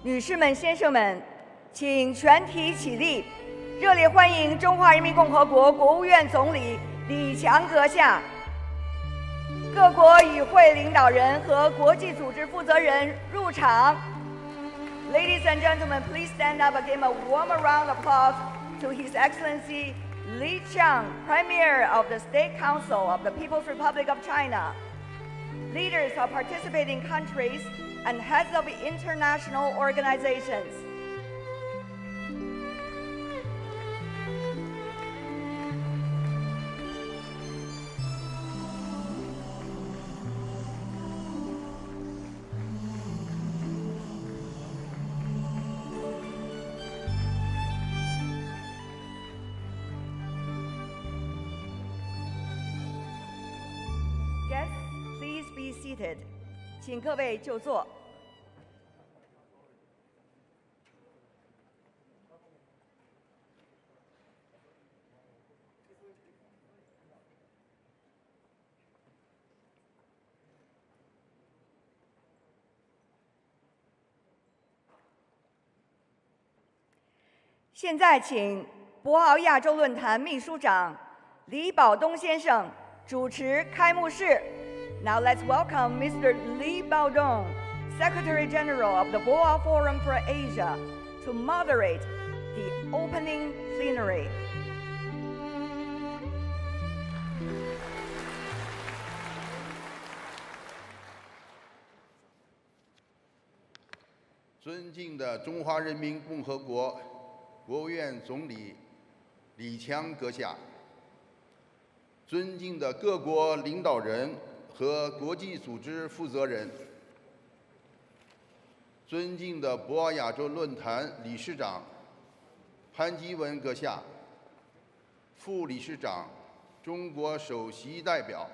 女士们、先生们，请全体起立，热烈欢迎中华人民共和国国务院总理李强阁下。各国与会领导人和国际组织负责人入场。Ladies and gentlemen, please stand up and give a warm round of applause to His Excellency Li Qiang, Premier of the State Council of the People's Republic of China, leaders of participating countries, and heads of international organizations. Guests, please be seated. 请各位就座。现在，请博鳌亚洲论坛秘书长李保东先生主持开幕式。Now let's welcome Mr. Li Baodong, Secretary General of the Boao Forum for Asia, to moderate the opening plenary. 尊敬的中华人民共和国国务院总理李强阁下，尊敬的各国领导人和国际组织负责人，尊敬的博鳌亚洲论坛理事长潘基文阁下，副理事长、中国首席代表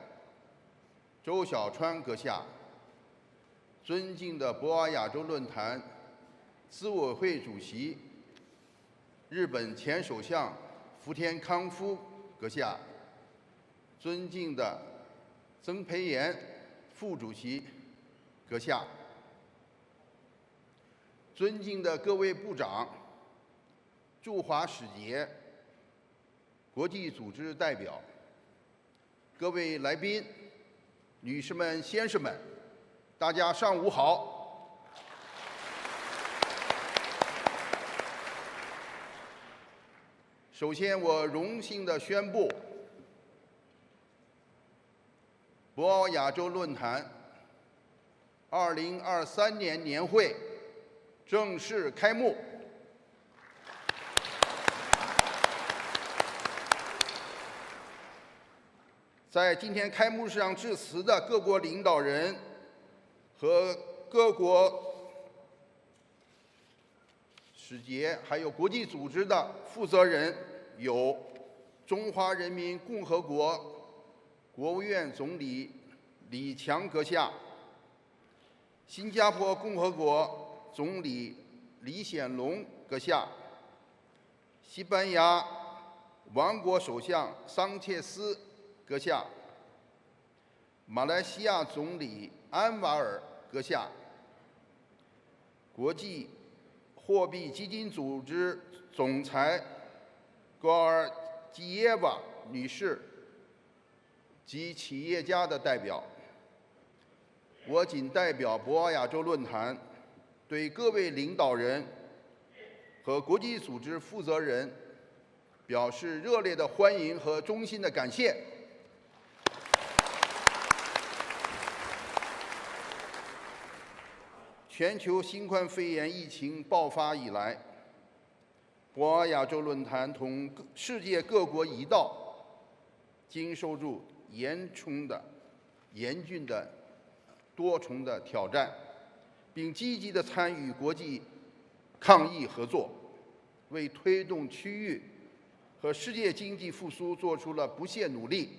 周小川阁下，尊敬的博鳌亚洲论坛资委会主席、日本前首相福田康夫阁下，尊敬的曾培炎副主席阁下，尊敬的各位部长、驻华使节、国际组织代表，各位来宾、女士们、先生们，大家上午好。首先，我荣幸地宣布，博鳌亚洲论坛2023年年会正式开幕。在今天开幕式上致辞的各国领导人和各国使节，还有国际组织的负责人有中华人民共和国国务院总理李强阁下，新加坡共和国总理李显龙阁下，西班牙王国首相桑切斯阁下，马来西亚总理安瓦尔阁下，国际货币基金组织总裁戈尔基耶娃女士及企业家的代表，我谨代表博鳌亚洲论坛对各位领导人和国际组织负责人表示热烈的欢迎和衷心的感谢。全球新冠肺炎疫情爆发以来，博鳌亚洲论坛同世界各国一道，经受住严峻的多重的挑战，并积极地参与国际抗疫合作，为推动区域和世界经济复苏做出了不懈努力。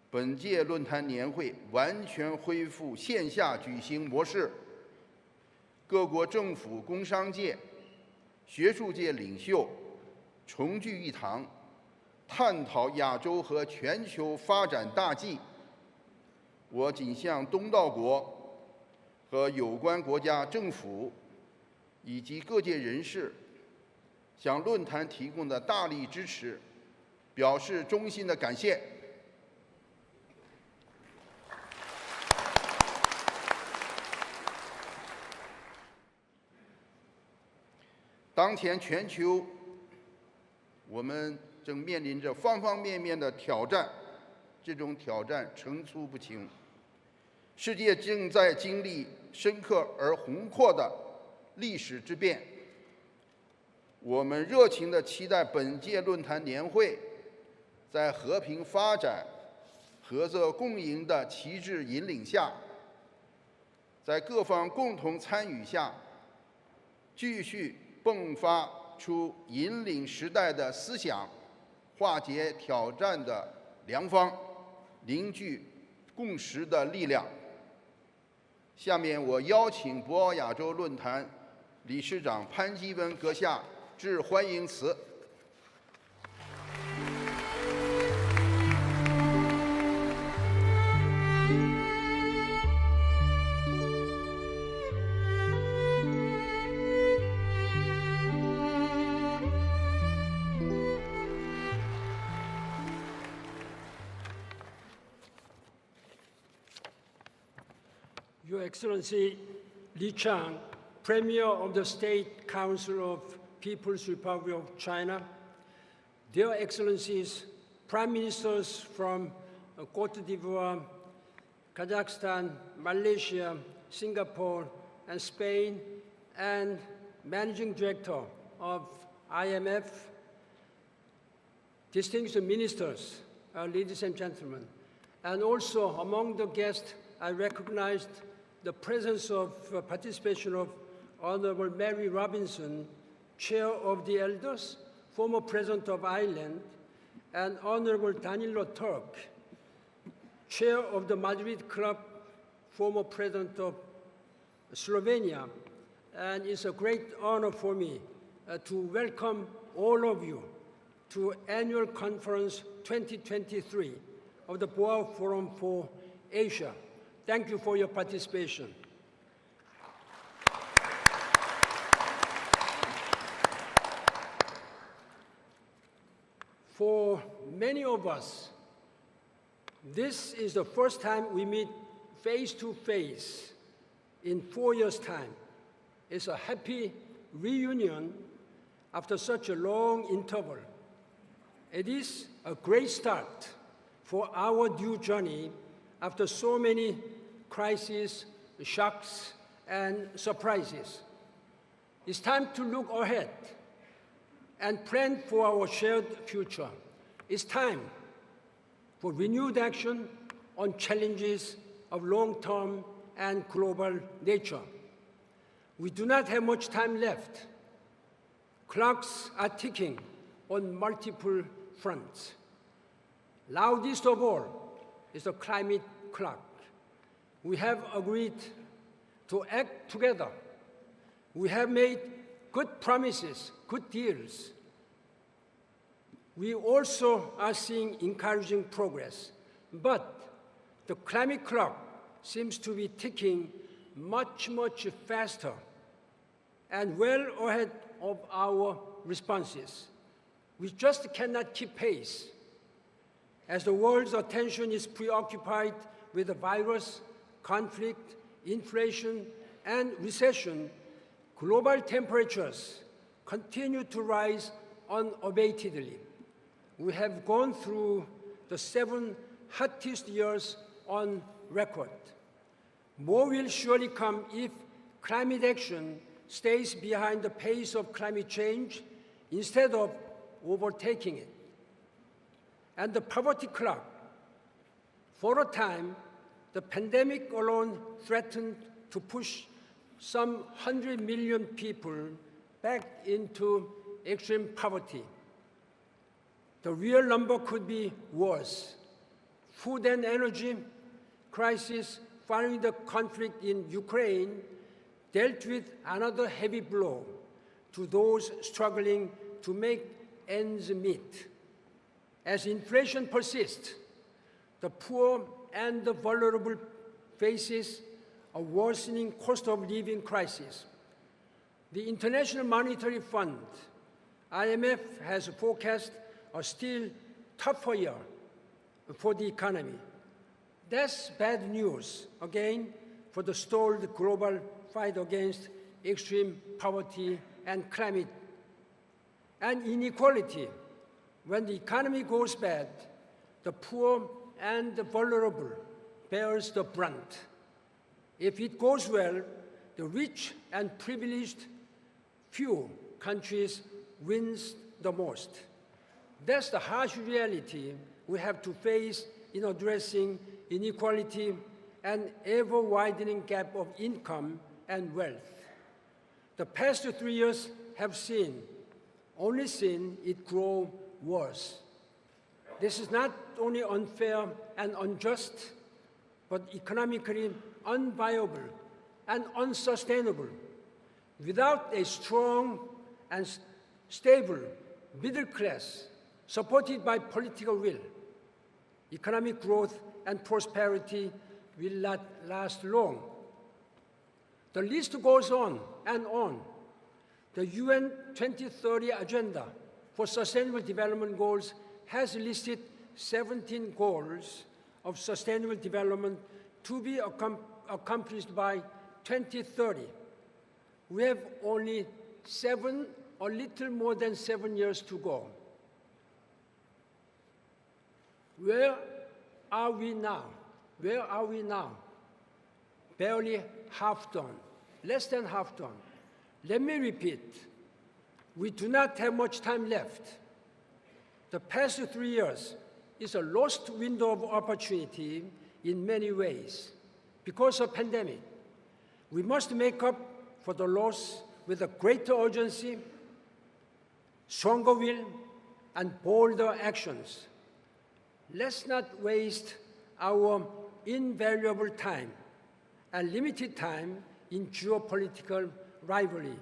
本届论坛年会完全恢复线下举行模式，各国政府、工商界、学术界领袖重聚一堂，探讨亚洲和全球发展大计。我谨向东道国和有关国家政府以及各界人士向论坛提供的大力支持，表示衷心的感谢。当前全球，我们正面临着方方面面的挑战，这种挑战层出不穷。世界正在经历深刻而宏阔的历史之变。我们热情地期待本届论坛年会在和平发展、合作共赢的旗帜引领下，在各方共同参与下，继续迸发出引领时代的思想，化解挑战的良方，凝聚共识的力量。下面我邀请博鳌亚洲论坛理事长潘基文阁下致欢迎词。Your Excellency Li Chang, Premier of the State Council of People's Republic of China, Dear Excellencies, Prime Ministers from Côte d'Ivoire, Kazakhstan, Malaysia, Singapore, and Spain, and Managing Director of IMF, distinguished ministers, ladies and gentlemen, and also among the guests, I recognized the presence of participation of Honorable Mary Robinson, Chair of the Elders, former President of Ireland, and Honorable Danilo Turk, Chair of the Madrid Club, former President of Slovenia. And it's a great honor for me to welcome all of you to Annual Conference 2023 of the Boao Forum for Asia. Thank you for your participation. For many of us, this is the first time we meet face-to-face in 4 years' time. It's a happy reunion after such a long interval. It is a great start for our new journey after so many crises, shocks, and surprises. It's time to look ahead and plan for our shared future. It's time for renewed action on challenges of long-term and global nature. We do not have much time left. Clocks are ticking on multiple fronts. Loudest of all is the climate clock. We have agreed to act together. We have made good promises, good deals. We also are seeing encouraging progress. But the climate clock seems to be ticking much, much faster and well ahead of our responses. We just cannot keep pace. As the world's attention is preoccupied with the virus, conflict, inflation, and recession, global temperatures continue to rise unabatedly. We have gone through the 7 hottest years on record. More will surely come if climate action stays behind the pace of climate change instead of overtaking it. And the poverty clock. For a time, the pandemic alone threatened to push some 100 million people back into extreme poverty. The real number could be worse. Food and energy crisis following the conflict in Ukraine dealt with another heavy blow to those struggling to make ends meet. As inflation persists, the poor and the vulnerable faces a worsening cost of living crisis. The International Monetary Fund, IMF, has forecast a still tougher year for the economy. That's bad news, again, for the stalled global fight against extreme poverty and climate and inequality. When the economy goes bad, the poor and the vulnerable bears the brunt. If it goes well, the rich and privileged few countries wins the most. That's the harsh reality we have to face in addressing inequality and ever-widening gap of income and wealth. The past 3 years have only seen it grow worse. This is not only unfair and unjust, but economically unviable and unsustainable. Without a strong and stable middle class supported by political will, economic growth and prosperity will not last long. The list goes on and on. The UN 2030 Agenda for Sustainable Development Goals has listed 17 goals of sustainable development to be accomplished by 2030. We have only a little more than 7 years to go. Where are we now? Where are we now? Barely half done, less than half done. Let me repeat, we do not have much time left. The past 3 years is a lost window of opportunity in many ways. Because of pandemic, we must make up for the loss with a greater urgency, stronger will, and bolder actions. Let's not waste our invaluable time and limited time in geopolitical rivalry,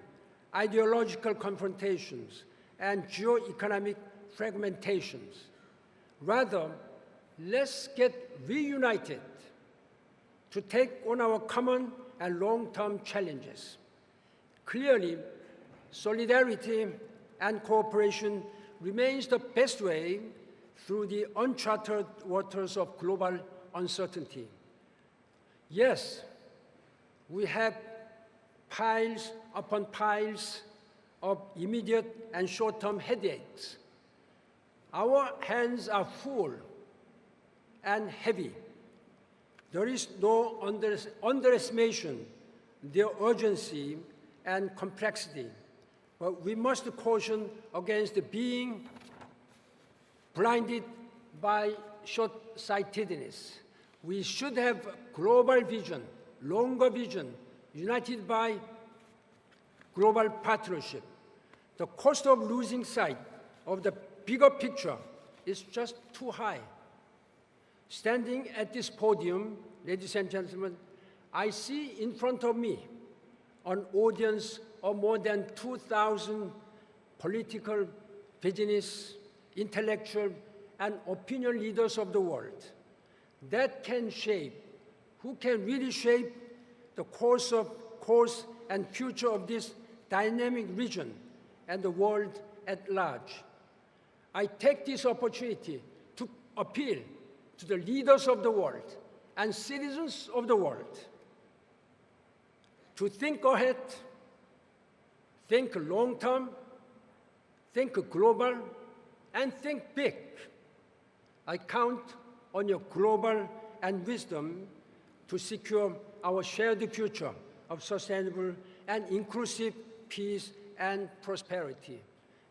ideological confrontations, and geo-economic fragmentations. Rather, let's get reunited to take on our common and long-term challenges. Clearly, solidarity and cooperation remains the best way through the uncharted waters of global uncertainty. Yes, we have piles upon piles of immediate and short-term headaches. Our hands are full and heavy. There is no underestimation their urgency and complexity, but we must caution against being blinded by short-sightedness. We should have global vision, longer vision, united by global partnership. The cost of losing sight of the bigger picture is just too high. Standing at this podium, ladies and gentlemen, I see in front of me an audience of more than 2,000 political, business, intellectual, and opinion leaders of the world that can shape, who can really shape the course and future of this dynamic region and the world at large. I take this opportunity to appeal to the leaders of the world and citizens of the world to think ahead, think long-term, think global, and think big. I count on your global and wisdom to secure our shared future of sustainable and inclusive peace and prosperity.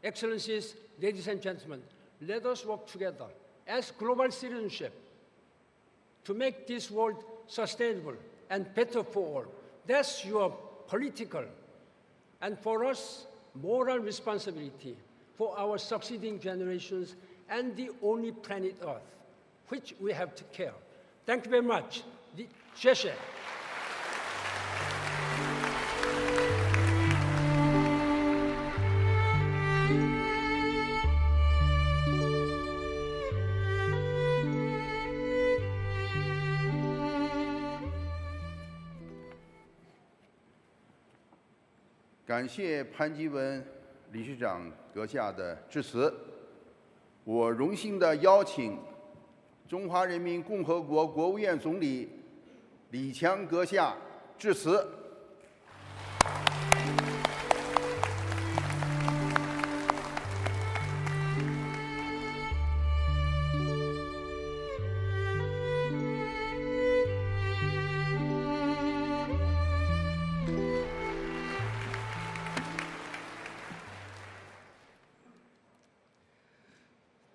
Excellencies, ladies and gentlemen, let us work together as global citizenship to make this world sustainable and better for all. That's your political and, for us, moral responsibility for our succeeding generations and the only planet Earth, which we have to care. Thank you very much. 谢谢。感谢潘基文理事长阁下的致辞。我荣幸地邀请中华人民共和国国务院总理李强阁下致辞。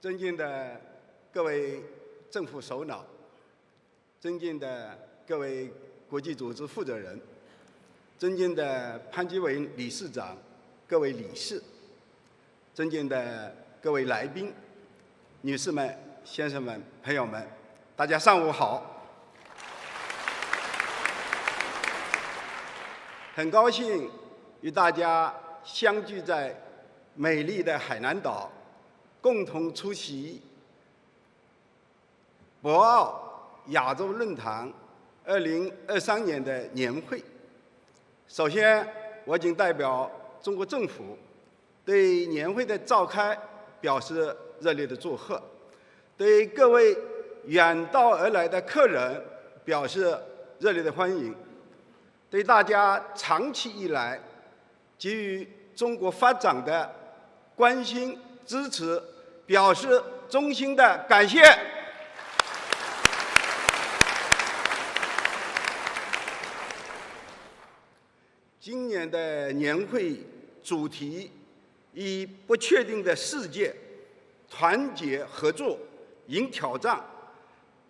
尊敬的各位政府首脑，尊敬的各位国际组织负责人，尊敬的潘基文理事长、各位理事，尊敬的各位来宾、女士们、先生们、朋友们，大家上午好！很高兴与大家相聚在美丽的海南岛，共同出席博鳌亚洲论坛2023年的年会。首先，我谨代表中国政府对年会的召开表示热烈的祝贺，对各位远道而来的客人表示热烈的欢迎，对大家长期以来给予中国发展的关心支持表示衷心的感谢。今年的年会主题以“不确定的世界，团结合作，迎挑战，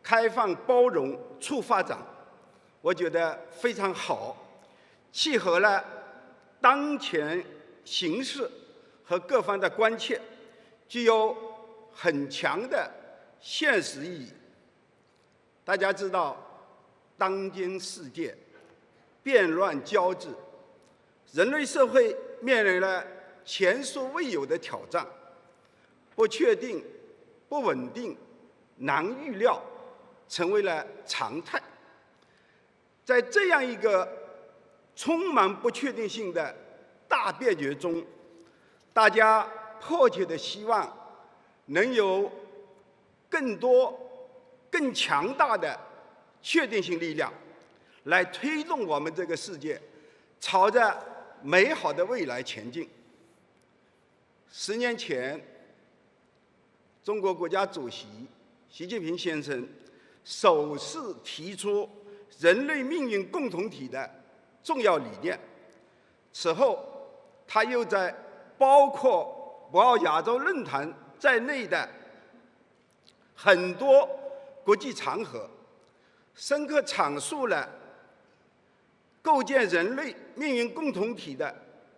开放包容促发展”，我觉得非常好，契合了当前形势和各方的关切，具有很强的现实意义。大家知道，当今世界变乱交织，人类社会面临了前所未有的挑战，不确定、不稳定、难预料，成为了常态。在这样一个充满不确定性的大变局中，大家迫切地希望能有更多、更强大的确定性力量，来推动我们这个世界朝着美好的未来前进。10年前，中国国家主席习近平先生首次提出人类命运共同体的重要理念，此后他又在包括博鳌亚洲论坛在内的很多国际场合，深刻阐述了构建人类命运共同体的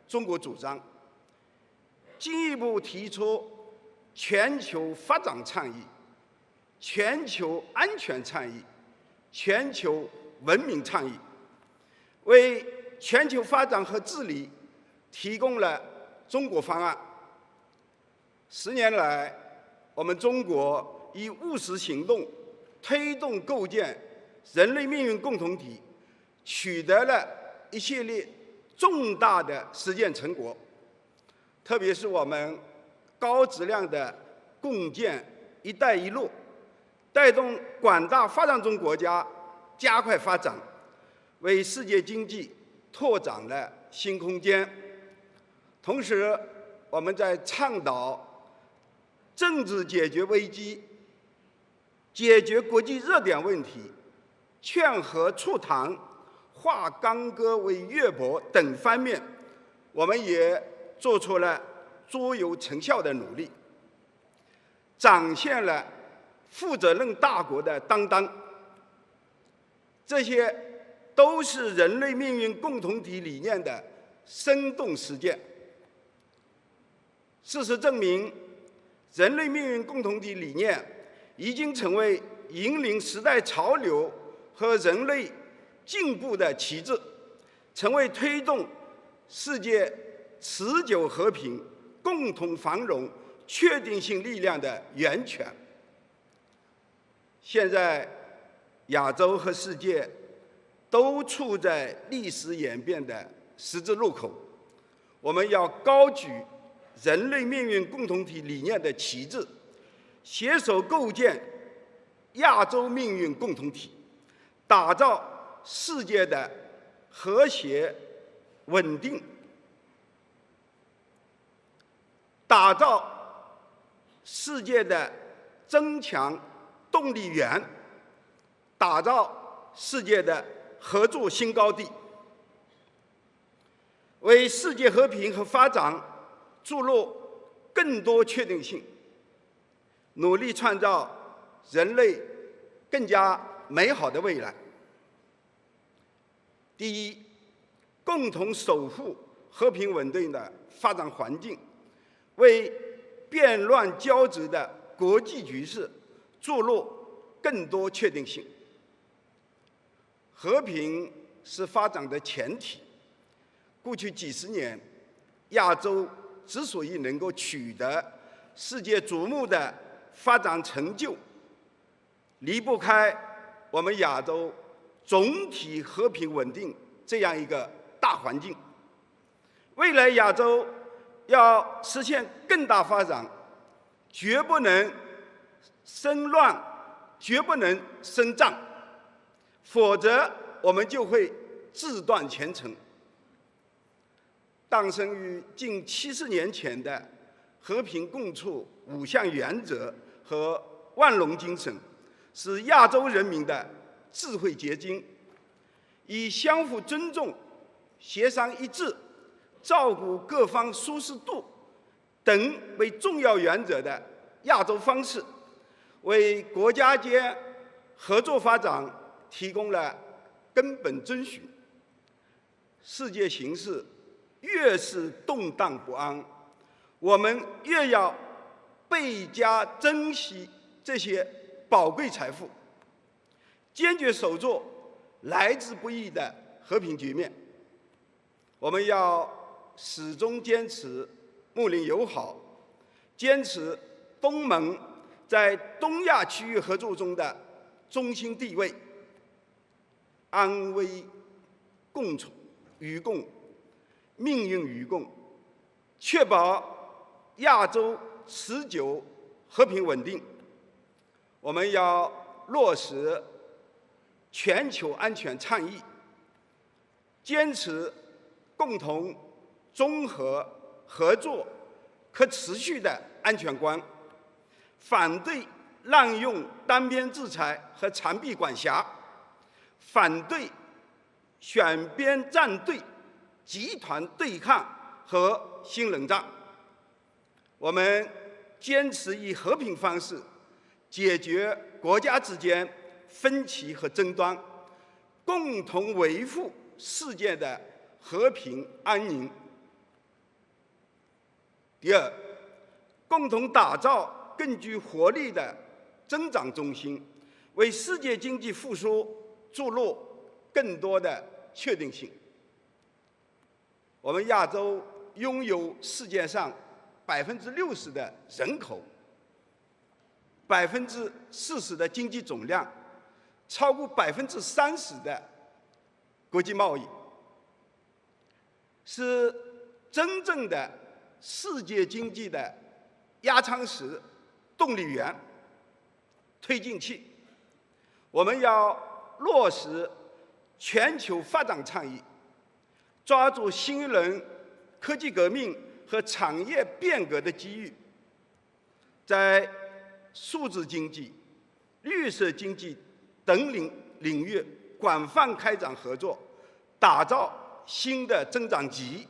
中国主张，进一步提出全球发展倡议、全球安全倡议、全球文明倡议，为全球发展和治理提供了中国方案。10年来，我们中国以务实行动推动构建人类命运共同体，取得了一系列重大的实践成果，特别是我们高质量的共建“一带一路”，带动广大发展中国家加快发展，为世界经济拓展了新空间。同时，我们在倡导政治解决危机、解决国际热点问题、劝和促谈、化干戈为玉帛等方面，我们也做出了卓有成效的努力，展现了负责任大国的担当。这些都是人类命运共同体理念的生动实践。事实证明，人类命运共同体理念已经成为引领时代潮流和人类进步的旗帜，成为推动世界持久和平、共同繁荣、确定性力量的源泉。现在，亚洲和世界都处在历史演变的十字路口，我们要高举人类命运共同体理念的旗帜，携手构建亚洲命运共同体，打造世界的和谐稳定，打造世界的增强动力源，打造世界的合作新高地，为世界和平和发展注入更多确定性，努力创造人类更加美好的未来。第一，共同守护和平稳定的发展环境，为变乱交织的国际局势注入更多确定性。和平是发展的前提。过去几十年，亚洲之所以能够取得世界瞩目的发展成就，离不开我们亚洲总体和平稳定这样一个大环境。未来亚洲要实现更大发展，绝不能生乱，绝不能生战，否则我们就会自断前程。诞生于近70年前的和平共处5项原则和万隆精神，是亚洲人民的智慧结晶。以相互尊重、协商一致、照顾各方舒适度等为重要原则的亚洲方式，为国家间合作发展提供了根本遵循。世界形势越是动荡不安，我们越要倍加珍惜这些宝贵财富，坚决守住来之不易的和平局面。我们要始终坚持睦邻友好，坚持东盟在东亚区域合作中的中心地位，安危共处与共，命运与共，确保亚洲持久和平稳定。我们要落实全球安全倡议，坚持共同、综合、合作、可持续的安全观，反对滥用单边制裁和长臂管辖，反对选边站队、集团对抗和新冷战。我们坚持以和平方式解决国家之间分歧和争端，共同维护世界的和平安宁。第二，共同打造更具活力的增长中心，为世界经济复苏注入更多的确定性。我们亚洲拥有世界上60%的人口，40%的经济总量，超过30%的国际贸易，是真正的世界经济的压舱石、动力源、推进器。我们要落实全球发展倡议，抓住新一轮科技革命和产业变革的机遇，在数字经济、绿色经济等领域广泛开展合作，打造新的增长极，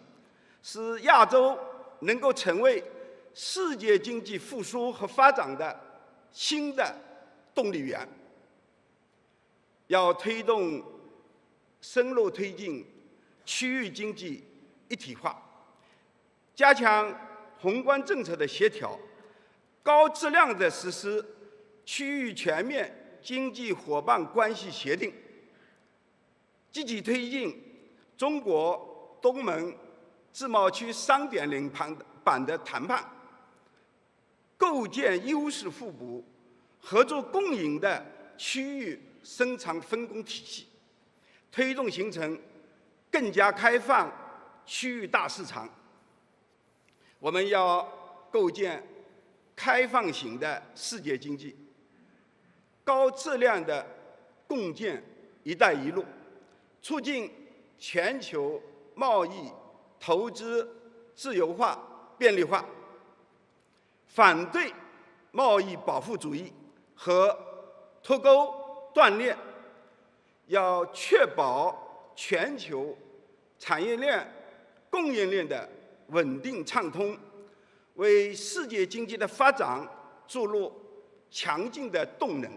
使亚洲能够成为世界经济复苏和发展的新的动力源。要深入推进区域经济一体化，加强宏观政策的协调，高质量地实施区域全面经济伙伴关系协定，积极推进中国东盟自贸区3.0版的谈判，构建优势互补、合作共赢的区域生产分工体系，推动形成更加开放区域大市场，我们要构建开放型的世界经济，高质量的共建“一带一路”，促进全球贸易、投资自由化、便利化，反对贸易保护主义和脱钩断链，要确保全球产业链、供应链的稳定畅通，为世界经济的发展注入强劲的动能。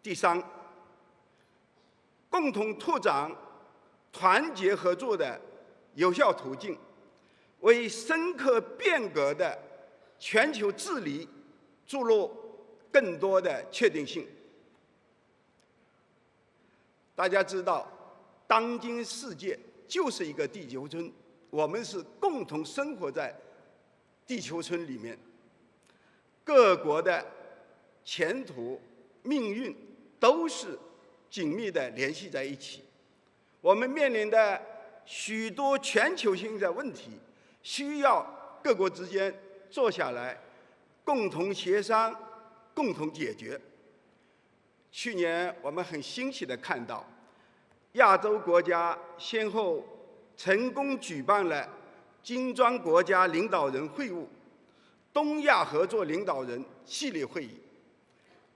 第三，共同拓展团结合作的有效途径，为深刻变革的全球治理注入更多的确定性。大家知道，当今世界就是一个地球村，我们是共同生活在地球村里面，各国的前途、命运都是紧密地联系在一起。我们面临的许多全球性的问题，需要各国之间坐下来共同协商、共同解决。去年我们很欣喜地看到，亚洲国家先后成功举办了金砖国家领导人会晤、东亚合作领导人系列会议、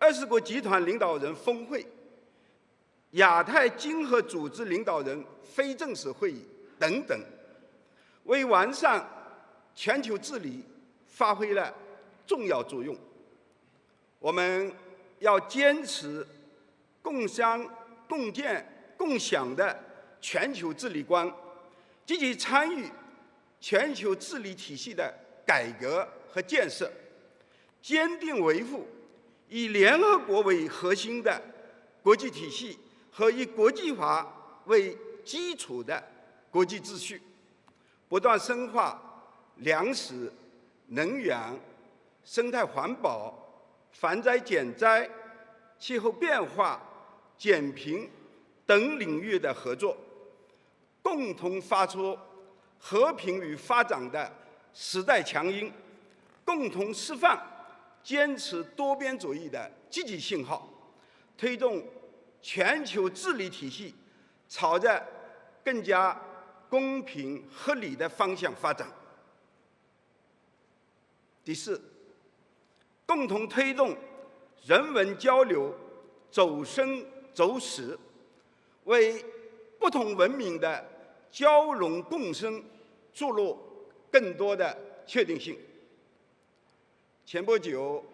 20国集团领导人峰会、亚太经合组织领导人非正式会议等等，为完善全球治理发挥了重要作用。我们要坚持共商、共建、共享的全球治理观，积极参与全球治理体系的改革和建设，坚定维护以联合国为核心的国际体系和以国际法为基础的国际秩序，不断深化粮食、能源、生态环保、防灾减灾、气候变化、减贫等领域的合作，共同发出和平与发展的时代强音，共同释放坚持多边主义的积极信号，推动全球治理体系朝着更加公平合理的方向发展。第四，共同推动人文交流走深走实，为不同文明的交融共生注入更多的确定性。前不久，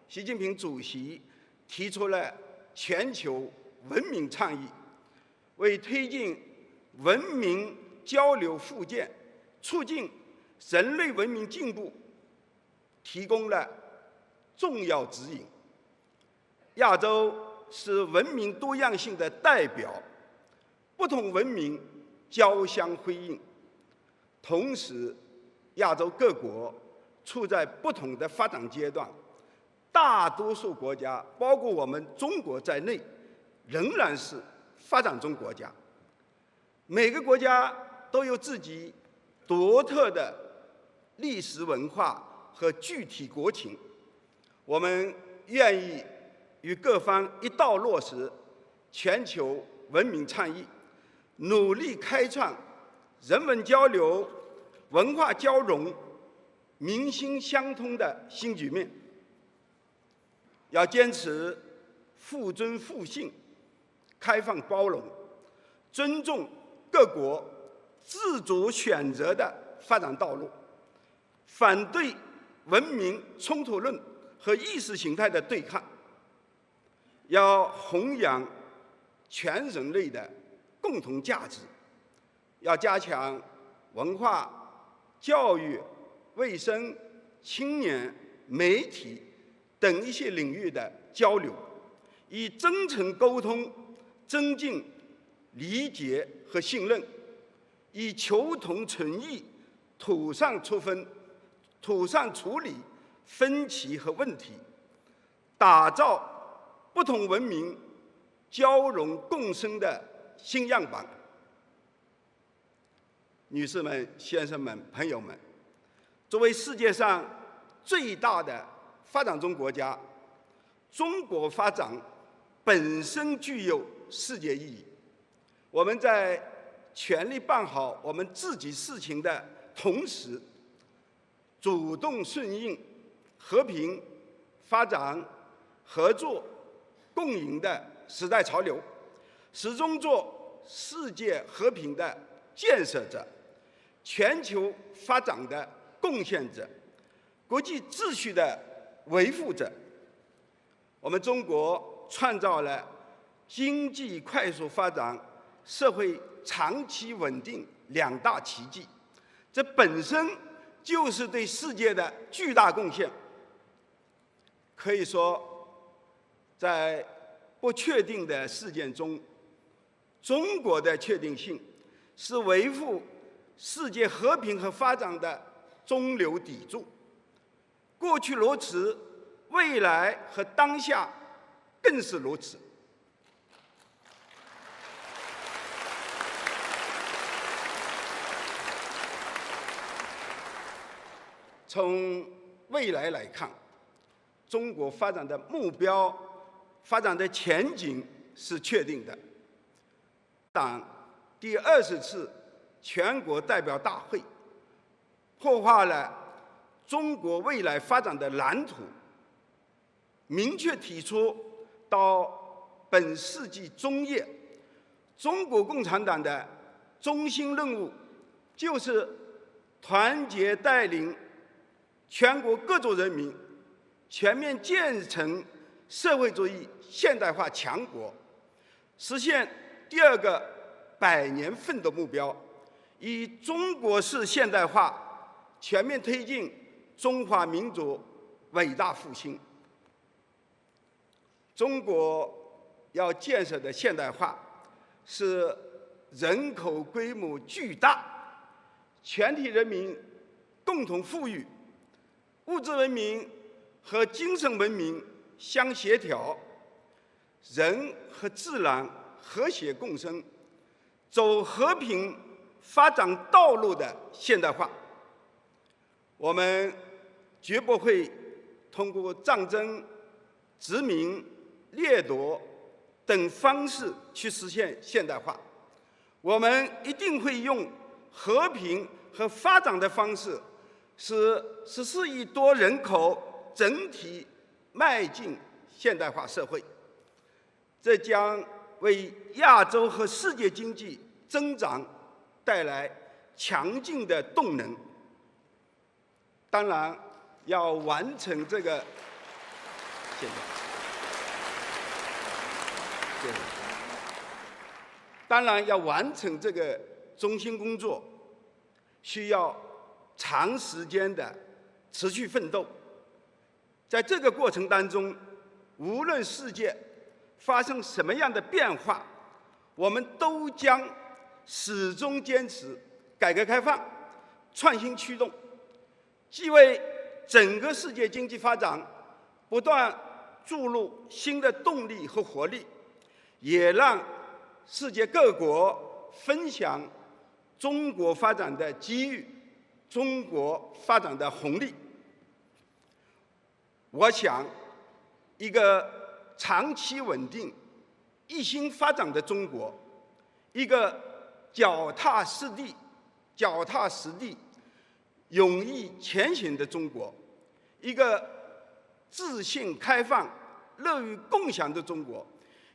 习近平主席提出了全球文明倡议，为推进文明交流互鉴、促进人类文明进步提供了重要指引。亚洲是文明多样性的代表，不同文明交相辉映。同时，亚洲各国处在不同的发展阶段，大多数国家，包括我们中国在内，仍然是发展中国家。每个国家都有自己独特的历史文化和具体国情，我们愿意与各方一道落实全球文明倡议，努力开创人文交流、文化交融、民心相通的新局面。要坚持互尊互信、开放包容，尊重各国自主选择的发展道路，反对文明冲突论和意识形态的对抗，要弘扬全人类的共同价值，要加强文化、教育、卫生、青年、媒体等一些领域的交流，以真诚沟通增进理解和信任，以求同存异妥善处理分歧和问题，打造不同文明交融共生的新样板。女士们、先生们、朋友们，作为世界上最大的发展中国家，中国发展本身具有世界意义。我们在全力办好我们自己事情的同时，主动顺应和平、发展、合作、共赢的时代潮流，始终做世界和平的建设者、全球发展的贡献者、国际秩序的维护者。我们中国创造了经济快速发展、社会长期稳定两大奇迹，这本身就是对世界的巨大贡献。可以说，在不确定的事件中，中国的确定性是维护世界和平和发展的中流砥柱。过去如此，未来和当下更是如此。从未来来看，中国发展的目标、发展的前景是确定的。党第20次全国代表大会破画了中国未来发展的蓝图，明确提出到本世纪中叶，中国共产党的中心任务就是团结带领全国各族人民全面建成社会主义现代化强国，实现第2个100年奋斗目标，以中国式现代化全面推进中华民族伟大复兴。中国要建设的现代化是人口规模巨大、全体人民共同富裕、物质文明和精神文明相协调，人和自然和谐共生，走和平发展道路的现代化。我们绝不会通过战争、殖民、掠夺等方式去实现现代化，我们一定会用和平和发展的方式，使14亿多人口整体迈进现代化社会。这将为亚洲和世界经济增长带来强劲的动能。当然，要完成这个，当然要完成这个中心工作，需要长时间的持续奋斗。在这个过程当中，无论世界发生什么样的变化，我们都将始终坚持改革开放、创新驱动，既为整个世界经济发展不断注入新的动力和活力，也让世界各国分享中国发展的机遇、中国发展的红利。我想，一个长期稳定、一心发展的中国，一个脚踏实地、勇毅前行的中国，一个自信开放、乐于共享的中国，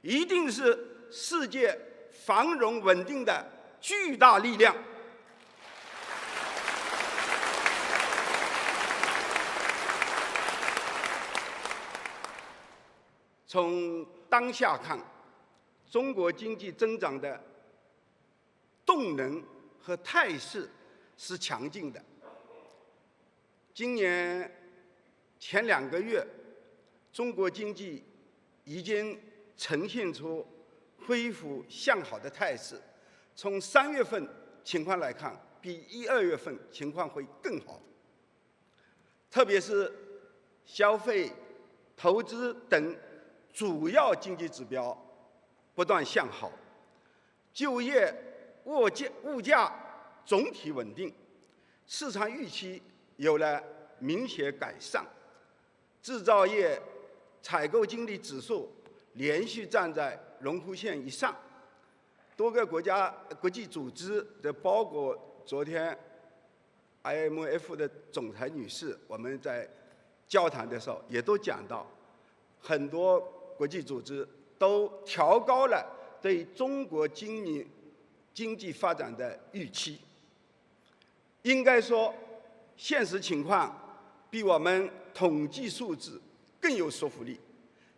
一定是世界繁荣稳定的巨大力量。从当下看，中国经济增长的动能和态势是强劲的。今年前2个月，中国经济已经呈现出恢复向好的态势。从3月份情况来看，比1、2月份情况会更好。特别是消费、投资等主要经济指标不断向好，就业、物价总体稳定，市场预期有了明显改善，制造业采购经理指数连续站在荣枯线以上。多个国际组织的，包括昨天 IMF 的总裁女士，我们在交谈的时候也都讲到，很多国际组织都调高了对中国经济发展的预期。应该说，现实情况比我们统计数字更有说服力。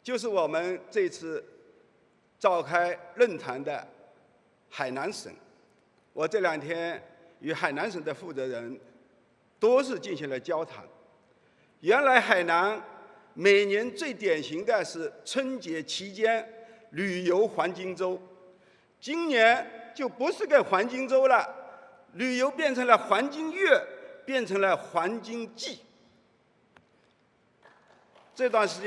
就是我们这次召开论坛的海南省，我这2天与海南省的负责人多次进行了交谈。原来海南每年最典型的是春节期间旅游黄金周，今年就不是个黄金周了，旅游变成了黄金月，变成了黄金季。这段时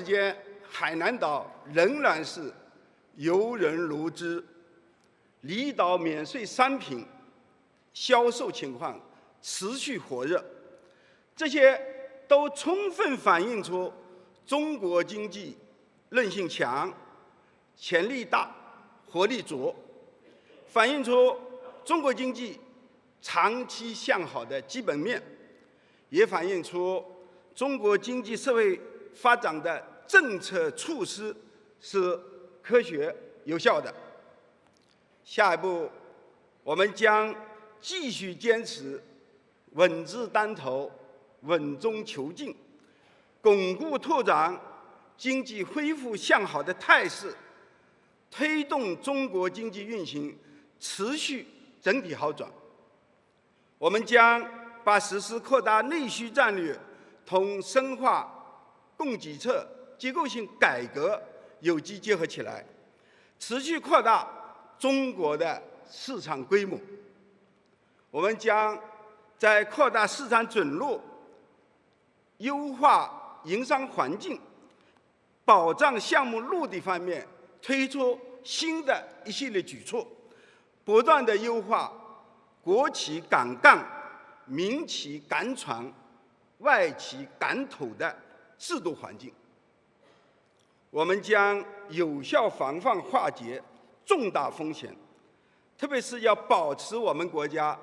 间，海南岛仍然是游人如织，离岛免税商品销售情况持续火热，这些都充分反映出中国经济韧性强、潜力大、活力足，反映出中国经济长期向好的基本面，也反映出中国经济社会发展的政策措施是科学有效的。下一步，我们将继续坚持稳字当头、稳中求进，巩固拓展经济恢复向好的态势，推动中国经济运行持续整体好转。我们将把实施扩大内需战略同深化供给侧结构性改革有机结合起来，持续扩大中国的市场规模。我们将在扩大市场准入、优化营商环境、保障项目落地方面推出新的一系列举措，不断地优化国企港干、民企港船、外企港投的制度环境。我们将有效防范化解重大风险，特别是要保持我们国家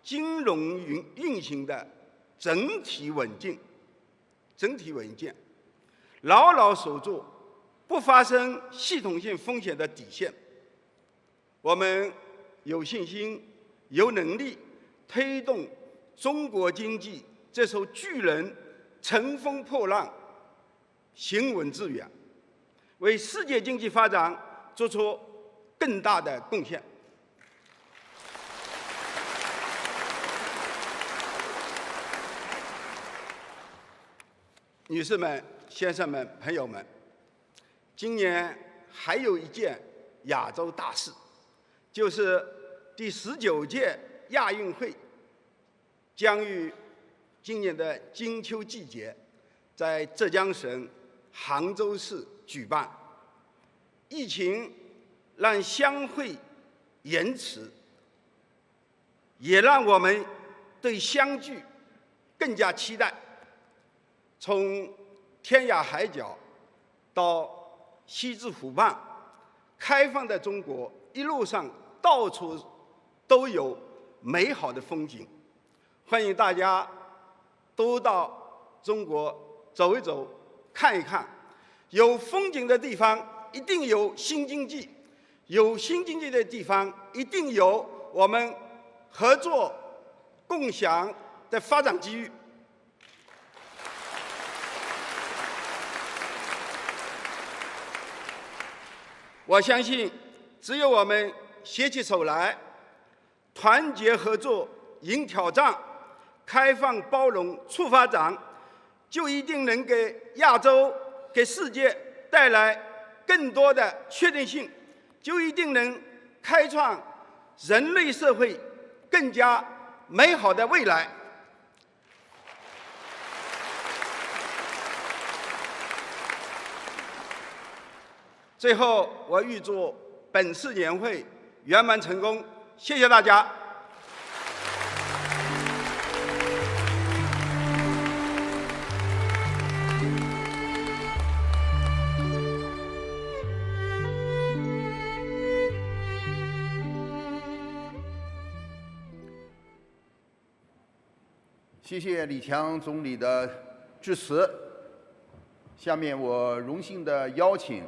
金融运行的整体稳健，牢牢守住不发生系统性风险的底线。我们有信心、有能力推动中国经济这艘巨人乘风破浪，行稳致远，为世界经济发展做出更大的贡献。女士们、先生们、朋友们，今年还有一件亚洲大事，就是第19届亚运会将于今年的金秋季节在浙江省杭州市举办。疫情让相会延迟，也让我们对相聚更加期待。从天涯海角到西至湖畔，开放的中国一路上到处都有美好的风景，欢迎大家都到中国走一走、看一看。有风景的地方一定有新经济，有新经济的地方一定有我们合作共享的发展机遇。我相信，只有我们携起手来，团结合作，迎挑战，开放包容促发展，就一定能给亚洲、给世界带来更多的确定性，就一定能开创人类社会更加美好的未来。最后，我预祝本次年会圆满成功。谢谢大家。谢谢李强总理的致辞。下面我荣幸地邀请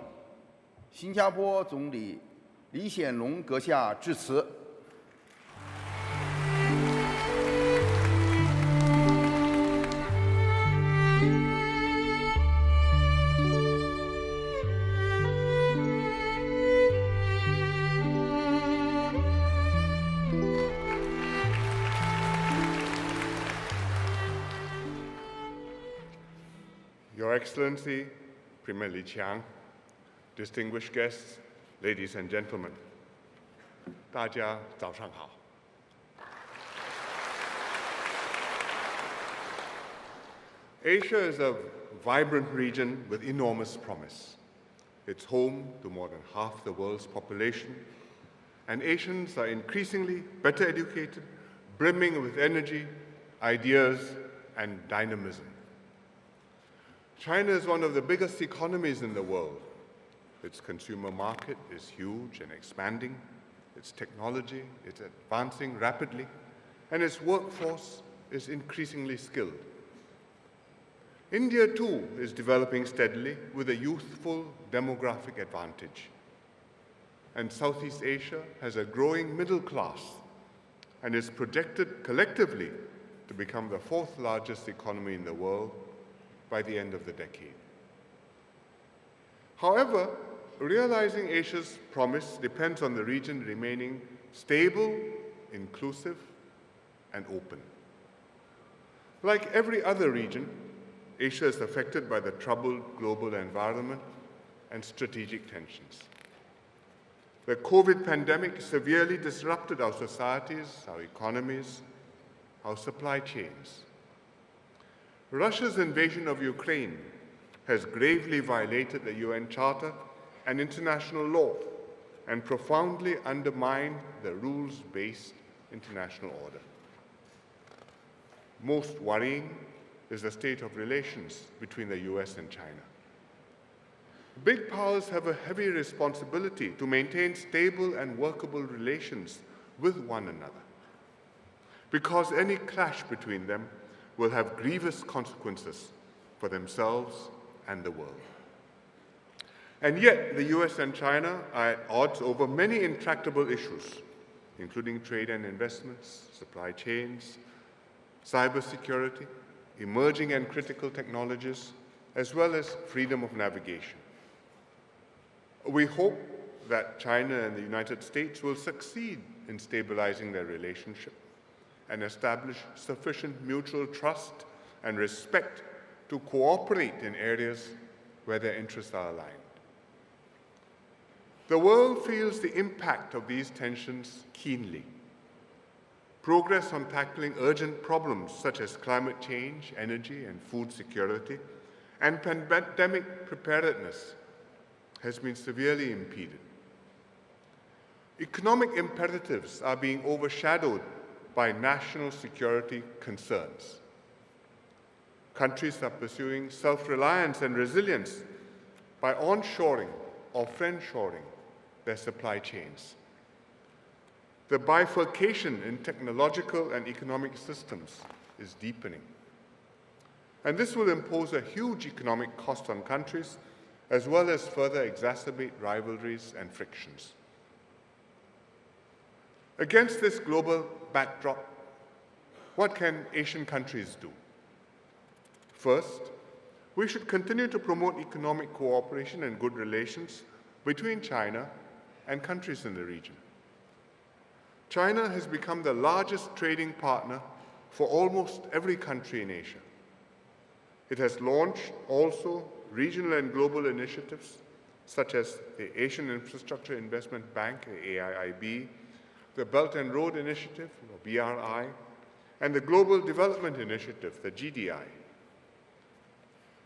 新加坡总理李显龙阁下致辞。Your Excellency, Premier Li Qiang, distinguished guests, ladies and gentlemen, 大家早上好。Asia is a vibrant region with enormous promise. It's home to more than half the world's population, and Asians are increasingly better educated, brimming with energy, ideas, and dynamism. China is one of the biggest economies in the world. Its consumer market is huge and expanding. Its technology is advancing rapidly, and its workforce is increasingly skilled. India, too, is developing steadily with a youthful demographic advantage. And Southeast Asia has a growing middle class and is projected collectively to become the fourth largest economy in the world by the end of the decade. However, realizing Asia's promise depends on the region remaining stable, inclusive, and open. Like every other region, Asia is affected by the troubled global environment and strategic tensions. The COVID pandemic severely disrupted our societies, our economies, our supply chains. Russia's invasion of Ukraine has gravely violated the UN Charter and international law and profoundly undermined the rules-based international order. Most worrying is the state of relations between the US and China. Big powers have a heavy responsibility to maintain stable and workable relations with one another, because any clash between them will have grievous consequences for themselves and the world. And yet, the US and China are at odds over many intractable issues, including trade and investments, supply chains, cybersecurity, emerging and critical technologies, as well as freedom of navigation. We hope that China and the United States will succeed in stabilizing their relationship and establish sufficient mutual trust and respect to cooperate in areas where their interests are aligned. The world feels the impact of these tensions keenly. Progress on tackling urgent problems such as climate change, energy and food security, and pandemic preparedness has been severely impeded. Economic imperatives are being overshadowed by national security concerns. Countries are pursuing self-reliance and resilience by onshoring or friendshoring their supply chains. The bifurcation in technological and economic systems is deepening. And this will impose a huge economic cost on countries, as well as further exacerbate rivalries and frictions. Against this global backdrop, what can Asian countries do? First, we should continue to promote economic cooperation and good relations between China and countries in the region. China has become the largest trading partner for almost every country in Asia. It has launched also regional and global initiatives such as the Asian Infrastructure Investment Bank, the AIIB, the Belt and Road Initiative, or BRI, and the Global Development Initiative, the GDI.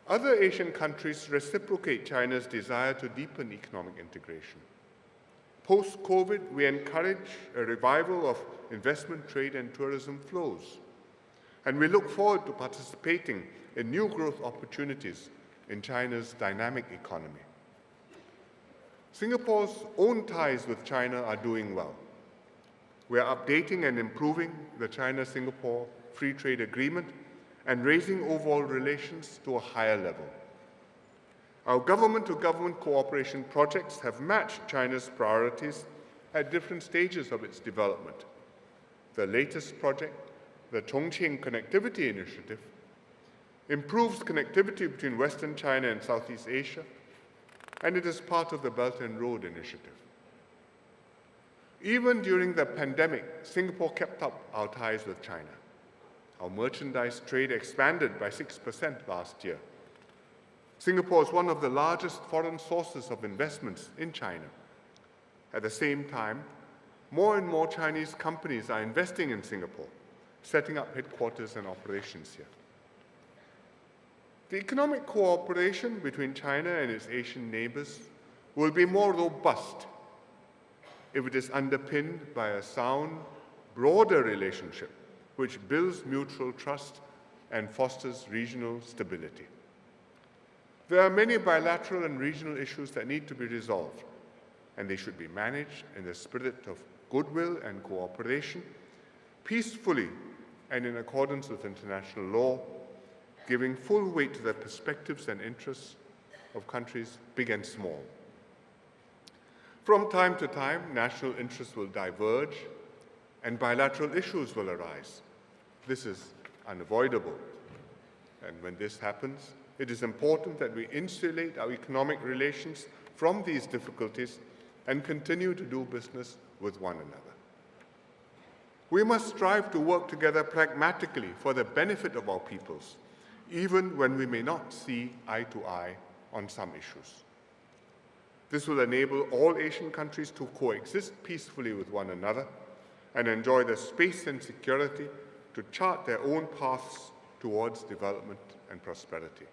Other Asian countries reciprocate China's desire to deepen economic integration. Post-COVID, we encourage a revival of investment, trade, and tourism flows. And we look forward to participating in new growth opportunities in China's dynamic economy. Singapore's own ties with China are doing well. We are updating and improving the China-Singapore Free Trade Agreement and raising overall relations to a higher level. Our government-to-government cooperation projects have matched China's priorities at different stages of its development. The latest project, the Chongqing Connectivity Initiative, improves connectivity between Western China and Southeast Asia, and it is part of the Belt and Road Initiative. Even during the pandemic, Singapore kept up our ties with China. Our merchandise trade expanded by 6% last year. Singapore is one of the largest foreign sources of investments in China. At the same time, more and more Chinese companies are investing in Singapore, setting up headquarters and operations here. The economic cooperation between China and its Asian neighbors will be more robust if it is underpinned by a sound, broader relationship which builds mutual trust and fosters regional stability. There are many bilateral and regional issues that need to be resolved, and they should be managed in the spirit of goodwill and cooperation, peacefully and in accordance with international law, giving full weight to the perspectives and interests of countries big and small. From time to time, national interests will diverge and bilateral issues will arise. This is unavoidable. And when this happens, it is important that we insulate our economic relations from these difficulties and continue to do business with one another. We must strive to work together pragmatically for the benefit of our peoples, even when we may not see eye to eye on some issues. This will enable all Asian countries to coexist peacefully with one another and enjoy the space and security to chart their own paths towards development and prosperity.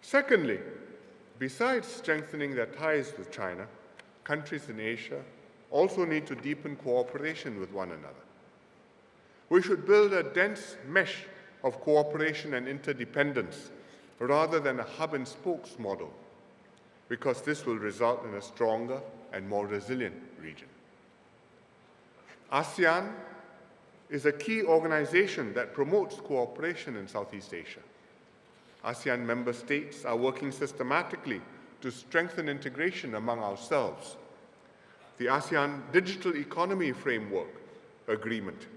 Secondly, besides strengthening their ties with China, countries in Asia also need to deepen cooperation with one another. We should build a dense mesh of cooperation and interdependence rather than a hub-and-spokes model, because this will result in a stronger and more resilient region. ASEAN is a key organization that promotes cooperation in Southeast Asia. ASEAN member states are working systematically to strengthen integration among ourselves. The ASEAN Digital Economy Framework Agreement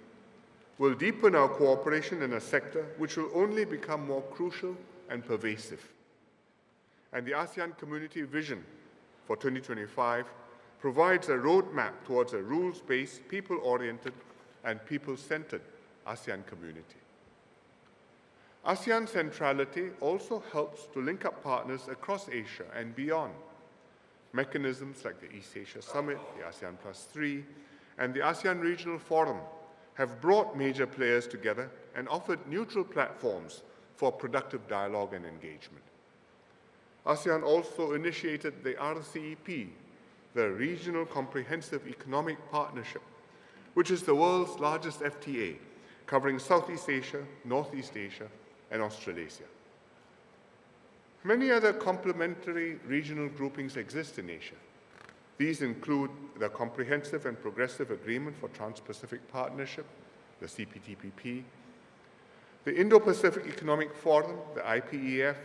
will deepen our cooperation in a sector which will only become more crucial and pervasive. And the ASEAN Community Vision for 2025 provides a roadmap towards a rules-based, people-oriented, and people-centered ASEAN community. ASEAN centrality also helps to link up partners across Asia and beyond. Mechanisms like the East Asia Summit, the ASEAN +3, and the ASEAN Regional Forum have brought major players together and offered neutral platforms for productive dialogue and engagement. ASEAN also initiated the RCEP, the Regional Comprehensive Economic Partnership, which is the world's largest FTA, covering Southeast Asia, Northeast Asia, and Australasia. Many other complementary regional groupings exist in Asia. These include the Comprehensive and Progressive Agreement for Trans-Pacific Partnership, the CPTPP, the Indo-Pacific Economic Forum, the IPEF,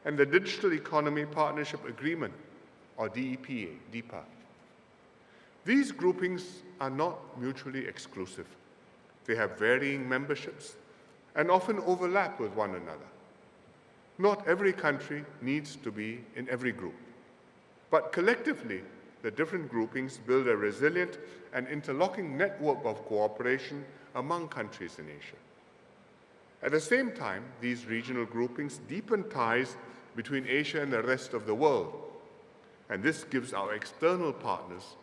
and the Digital Economy Partnership Agreement, or DEPA. These groupings are not mutually exclusive. They have varying memberships and often overlap with one another. Not every country needs to be in every group, but collectively, the different groupings build a resilient and interlocking network of cooperation among countries in Asia. At the same time, these regional groupings deepen ties between Asia and the rest of the world, and this gives our external partners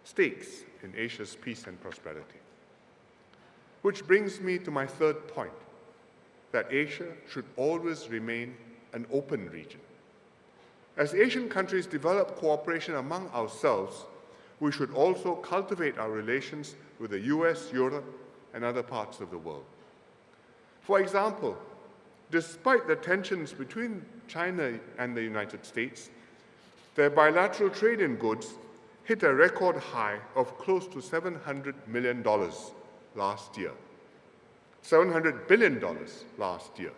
stakes in Asia's peace and prosperity. Which brings me to my third point, that Asia should always remain an open region. As Asian countries develop cooperation among ourselves, we should also cultivate our relations with the US, Europe, and other parts of the world. For example, despite the tensions between China and the United States, their bilateral trade in goods hit a record high of close to $700 million last year. $700 billion last year.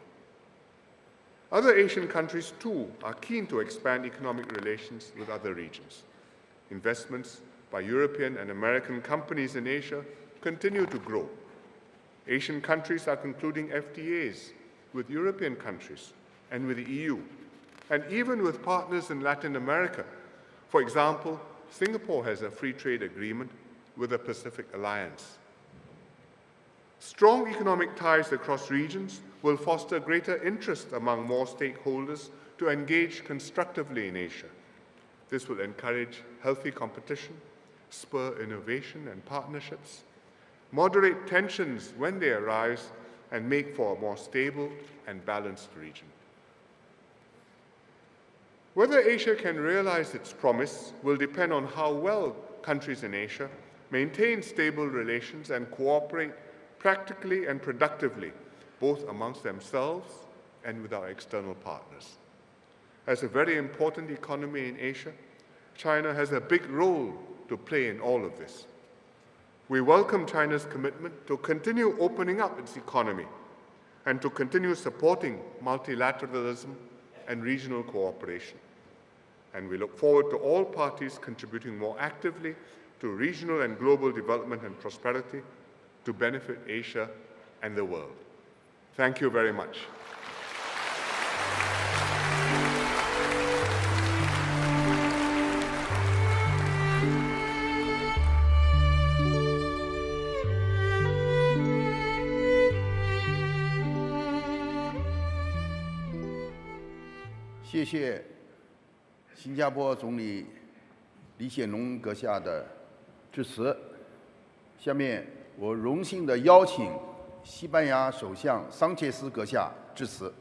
Other Asian countries, too, are keen to expand economic relations with other regions. Investments by European and American companies in Asia continue to grow. Asian countries are concluding FTAs with European countries and with the EU, and even with partners in Latin America. For example, Singapore has a free trade agreement with the Pacific Alliance. Strong economic ties across regions will foster greater interest among more stakeholders to engage constructively in Asia. This will encourage healthy competition, spur innovation and partnerships, moderate tensions when they arise, and make for a more stable and balanced region. Whether Asia can realize its promise will depend on how well countries in Asia maintain stable relations and cooperate practically and productively, both amongst themselves and with our external partners. As a very important economy in Asia, China has a big role to play in all of this. We welcome China's commitment to continue opening up its economy and to continue supporting multilateralism and regional cooperation. And we look forward to all parties contributing more actively to regional and global development and prosperity to benefit Asia and the world. Thank you very much.谢谢新加坡总理李显龙阁下的致辞。下面我荣幸地邀请西班牙首相桑切斯阁下致辞。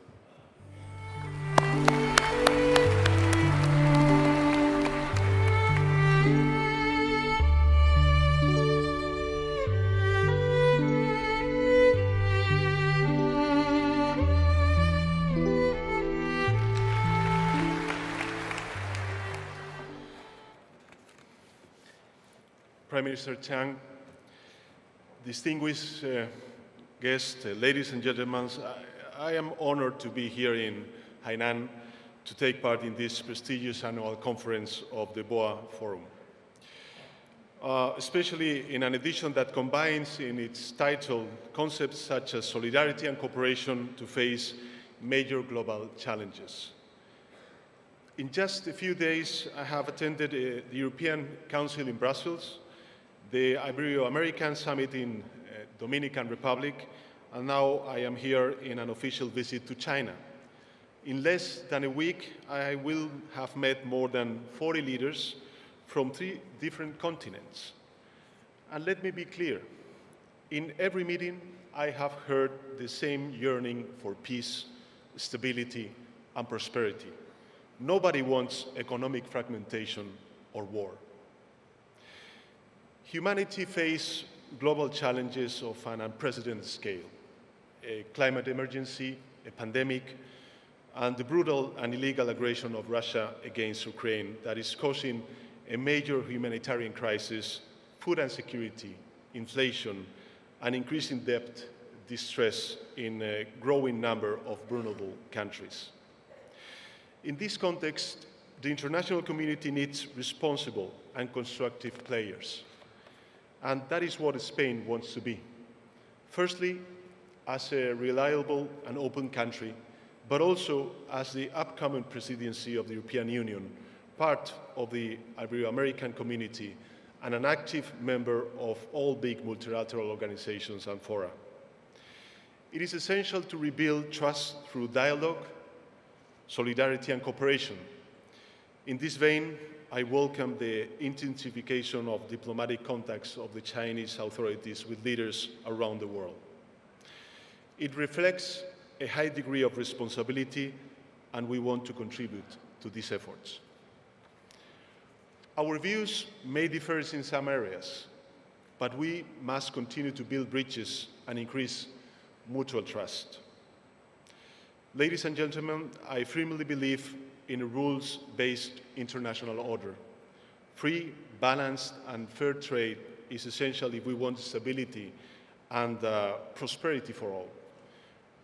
Prime Minister Chang, distinguished guests, ladies and gentlemen, I am honored to be here in Hainan to take part in this prestigious annual conference of the BOA Forum, especially in an edition that combines in its title concepts such as solidarity and cooperation to face major global challenges. In just a few days, I have attended the European Council in Brussels, the Ibero-American Summit in Dominican Republic, and now I am here in an official visit to China. In less than a week, I will have met more than 40 leaders from 3 different continents. And let me be clear, in every meeting, I have heard the same yearning for peace, stability, and prosperity. Nobody wants economic fragmentation or war. Humanity faces global challenges of an unprecedented scale: a climate emergency, a pandemic, and the brutal and illegal aggression of Russia against Ukraine that is causing a major humanitarian crisis, food insecurity, inflation, and increasing debt distress in a growing number of vulnerable countries. In this context, the international community needs responsible and constructive players. And that is what Spain wants to be. Firstly, as a reliable and open country, but also as the upcoming presidency of the European Union, part of the Ibero-American community, and an active member of all big multilateral organizations and fora. It is essential to rebuild trust through dialogue, solidarity, and cooperation. In this vein, I welcome the intensification of diplomatic contacts of the Chinese authorities with leaders around the world. It reflects a high degree of responsibility, and we want to contribute to these efforts. Our views may differ in some areas, but we must continue to build bridges and increase mutual trust. Ladies and gentlemen, I firmly believe in a rules-based international order. Free, balanced, and fair trade is essential if we want stability and prosperity for all.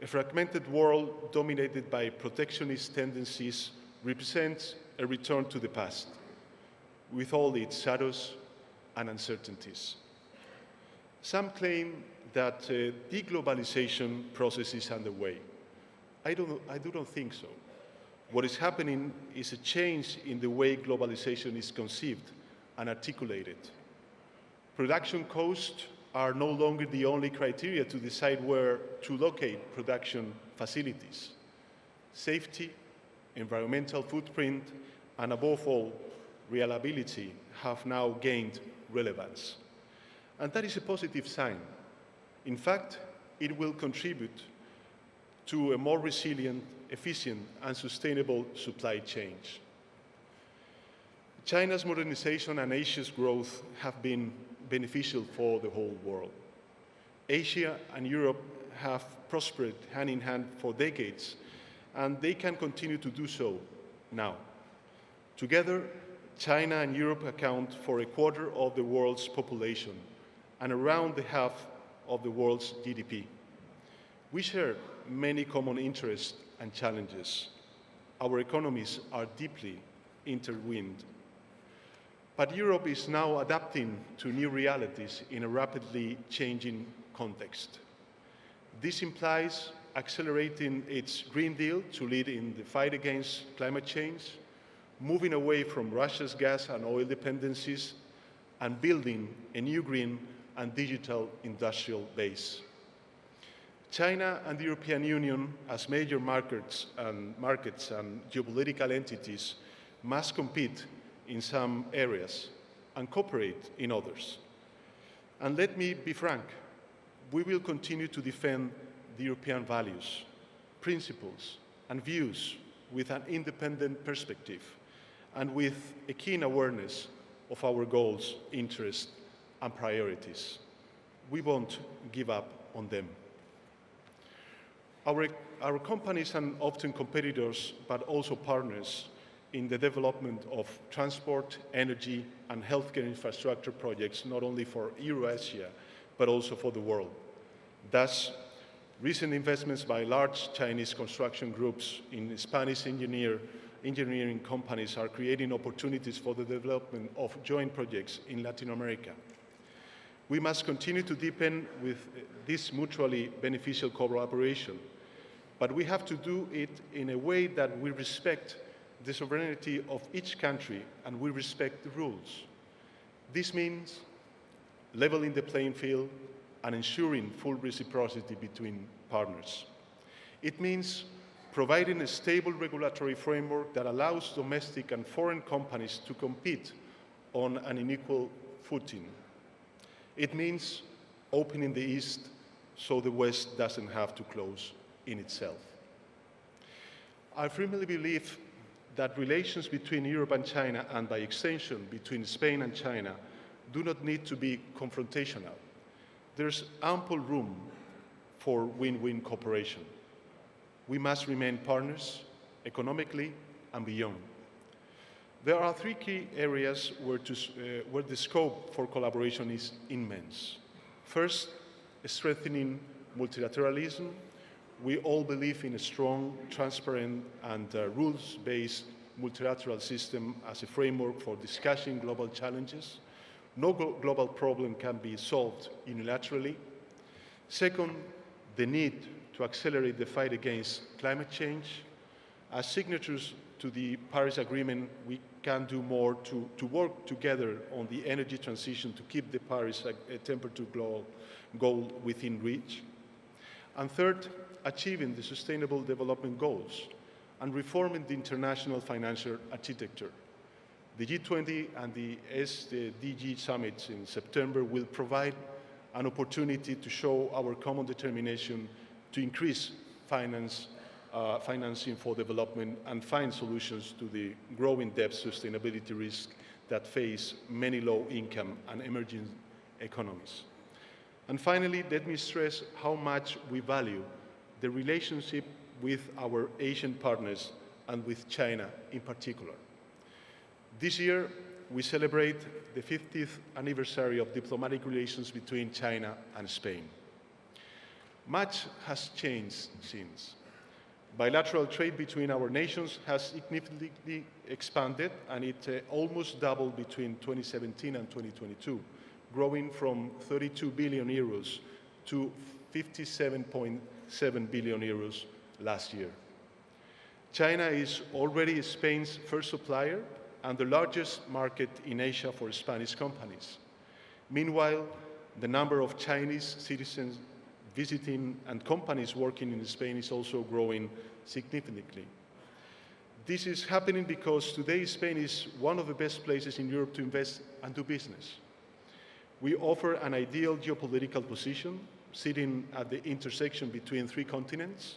A fragmented world dominated by protectionist tendencies represents a return to the past, with all its shadows and uncertainties. Some claim that the deglobalization process is underway. I do not think so. What is happening is a change in the way globalization is conceived and articulated. Production costs are no longer the only criteria to decide where to locate production facilities. Safety, environmental footprint, and above all, reliability have now gained relevance. And that is a positive sign. In fact, it will contribute to a more resilient, efficient, and sustainable supply chain. China's modernization and Asia's growth have been beneficial for the whole world. Asia and Europe have prospered hand in hand for decades, and they can continue to do so now. Together, China and Europe account for a quarter of the world's population and around the half of the world's GDP. We share many common interests and challenges. Our economies are deeply intertwined. But Europe is now adapting to new realities in a rapidly changing context. This implies accelerating its Green Deal to lead in the fight against climate change, moving away from Russia's gas and oil dependencies, and building a new green and digital industrial base. China and the European Union, as major markets and geopolitical entities, must compete in some areas and cooperate in others. And let me be frank, we will continue to defend the European values, principles, and views with an independent perspective and with a keen awareness of our goals, interests, and priorities. We won't give up on them. Our companies and often competitors, but also partners in the development of transport, energy, and healthcare infrastructure projects, not only for Eurasia, but also for the world. Thus, recent investments by large Chinese construction groups in Spanish engineering companies are creating opportunities for the development of joint projects in Latin America. We must continue to deepen with this mutually beneficial collaboration, but we have to do it in a way that we respect the sovereignty of each country and we respect the rules. This means leveling the playing field and ensuring full reciprocity between partners. It means providing a stable regulatory framework that allows domestic and foreign companies to compete on an unequal footing. It means opening the East so the West doesn't have to close in itself. I firmly believe that relations between Europe and China, and by extension between Spain and China, do not need to be confrontational. There's ample room for win-win cooperation. We must remain partners, economically and beyond. There are three key areas where the scope for collaboration is immense. First, strengthening multilateralism. We all believe in a strong, transparent, and rules-based multilateral system as a framework for discussing global challenges. No global problem can be solved unilaterally. Second, the need to accelerate the fight against climate change. As signatories to the Paris Agreement, we can do more to work together on the energy transition to keep the Paris temperature goal within reach. And third, achieving the Sustainable Development Goals and reforming the international financial architecture. The G20 and the SDG summits in September will provide an opportunity to show our common determination to increase finance financing for development and find solutions to the growing debt sustainability risk that face many low-income and emerging economies. And finally, let me stress how much we value the relationship with our Asian partners and with China in particular. This year, we celebrate the 50th anniversary of diplomatic relations between China and Spain. Much has changed since. Bilateral trade between our nations has significantly expanded, and it almost doubled between 2017 and 2022, growing from 32 billion euros to 57.7 billion euros last year. China is already Spain's first supplier and the largest market in Asia for Spanish companies. Meanwhile, the number of Chinese citizens visiting and companies working in Spain is also growing significantly. This is happening because today Spain is one of the best places in Europe to invest and do business. We offer an ideal geopolitical position, sitting at the intersection between three continents,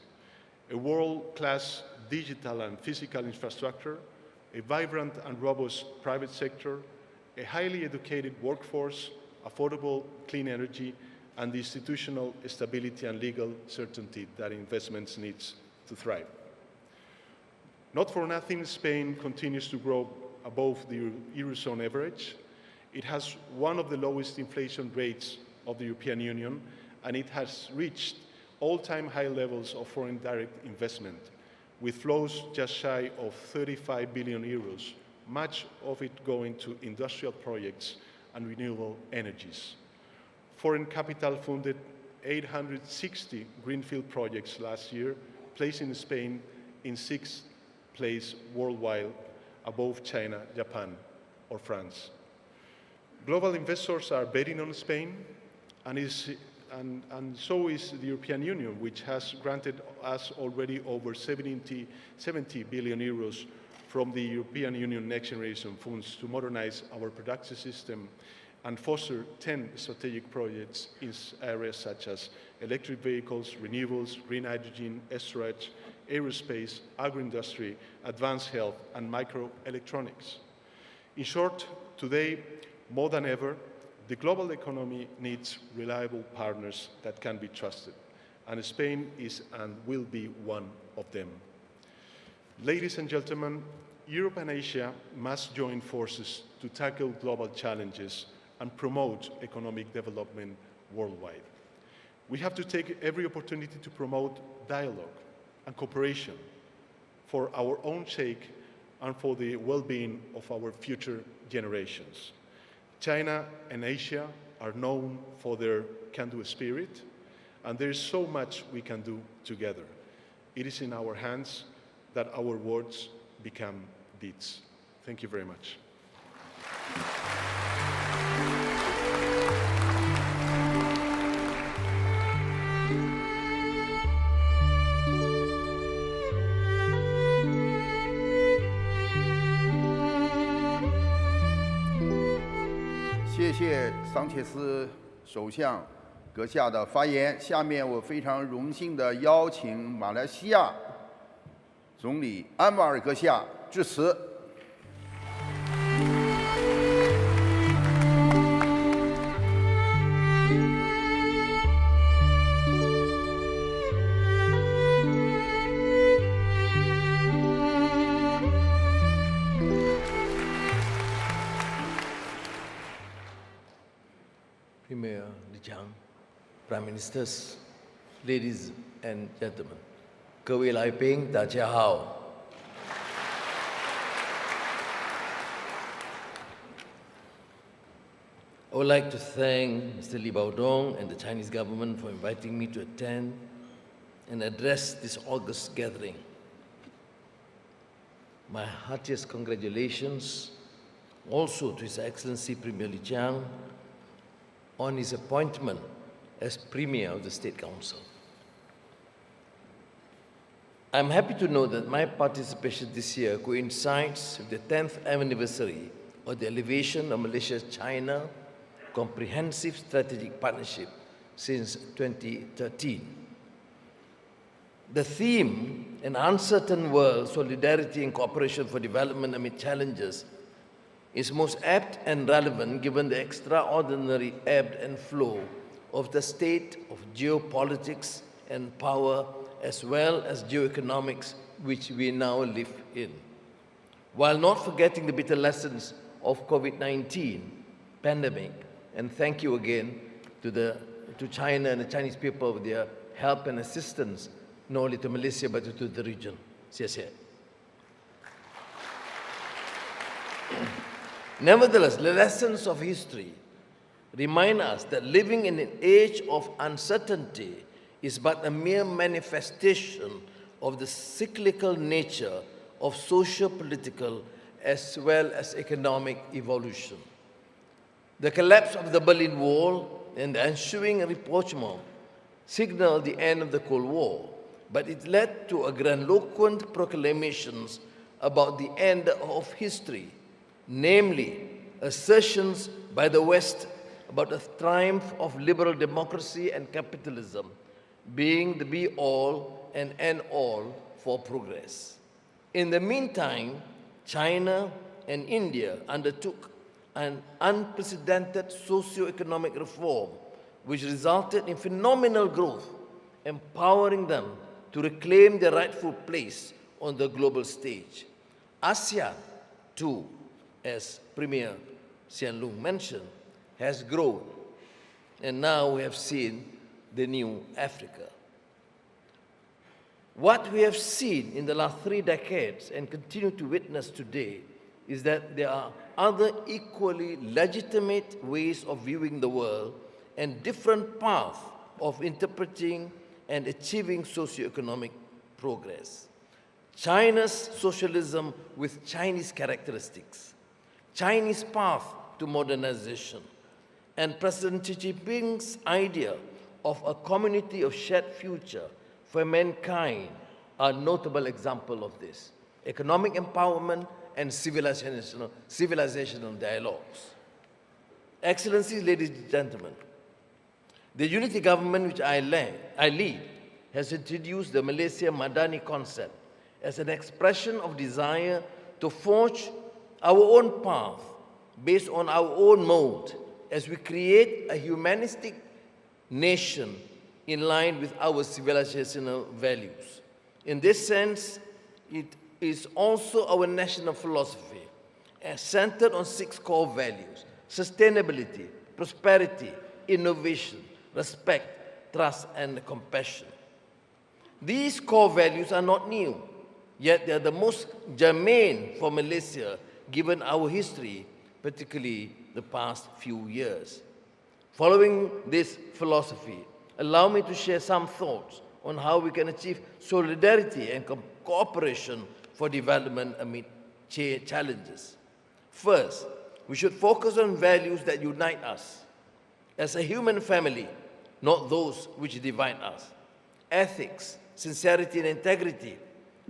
a world-class digital and physical infrastructure, a vibrant and robust private sector, a highly educated workforce, affordable clean energy, and the institutional stability and legal certainty that investments need to thrive. Not for nothing, Spain continues to grow above the Eurozone average. It has one of the lowest inflation rates of the European Union, and it has reached all-time high levels of foreign direct investment, with flows just shy of 35 billion euros, much of it going to industrial projects and renewable energies. Foreign capital funded 860 greenfield projects last year, placing Spain in sixth place worldwide, above China, Japan, or France. Global investors are betting on Spain, and so is the European Union, which has granted us already over 70 billion euros from the European Union Next Generation funds to modernize our production system and foster 10 strategic projects in areas such as electric vehicles, renewables, green hydrogen, storage, aerospace, agro-industry, advanced health, and microelectronics. In short, today, more than ever, the global economy needs reliable partners that can be trusted, and Spain is and will be one of them. Ladies and gentlemen, Europe and Asia must join forces to tackle global challenges and promote economic development worldwide. We have to take every opportunity to promote dialogue and cooperation for our own sake and for the well-being of our future generations. China and Asia are known for their can-do spirit, and there is so much we can do together. It is in our hands that our words become deeds. Thank you very much.谢谢桑切斯首相阁下的发言。下面我非常荣幸地邀请马来西亚总理安瓦尔阁下致辞。Premier Li Qiang, Prime Ministers, ladies and gentlemen, 各位来宾，大家好。I would like to thank Mr. Li Baodong and the Chinese government for inviting me to attend and address this august gathering. My heartiest congratulations also to His Excellency Premier Li Qiang on his appointment as Premier of the State Council. I'm happy to know that my participation this year coincides with the 10th anniversary of the elevation of Malaysia-China Comprehensive Strategic Partnership since 2013. The theme an uncertain world, solidarity and cooperation for development amid challenges is most apt and relevant given the extraordinary ebb and flow of the state of geopolitics and power as well as geoeconomics which we now live in. While not forgetting the bitter lessons of COVID-19 pandemic, and thank you again to China and the Chinese people for their help and assistance, not only to Malaysia but to the region. 谢谢. Nevertheless, the lessons of history remind us that living in an age of uncertainty is but a mere manifestation of the cyclical nature of socio-political as well as economic evolution. The collapse of the Berlin Wall and the ensuing rapprochement signaled the end of the Cold War, but it led to grandiloquent proclamations about the end of history, namely assertions by the West about the triumph of liberal democracy and capitalism being the be-all and end-all for progress. In the meantime, China and India undertook an unprecedented socio-economic reform which resulted in phenomenal growth, empowering them to reclaim their rightful place on the global stage. ASEAN, too, as Premier Hsien Loong mentioned, has grown, and now we have seen the new Africa. What we have seen in the last 3 decades and continue to witness today is that there are other equally legitimate ways of viewing the world and different paths of interpreting and achieving socioeconomic progress. China's socialism with Chinese characteristics, Chinese path to modernization, and President Xi Jinping's idea of a community of shared future for mankind are notable examples of this. Economic empowerment and civilizational dialogues. Excellencies, ladies and gentlemen, the unity government which I lead has introduced the Malaysia Madani concept as an expression of desire to forge our own path based on our own mode as we create a humanistic nation in line with our civilizational values. In this sense, it is also our national philosophy, centered on 6 core values: sustainability, prosperity, innovation, respect, trust, and compassion. These core values are not new, yet they are the most germane for Malaysia given our history, particularly the past few years. Following this philosophy, allow me to share some thoughts on how we can achieve solidarity and cooperation for development amid challenges. First, we should focus on values that unite us as a human family, not those which divide us. Ethics, sincerity, and integrity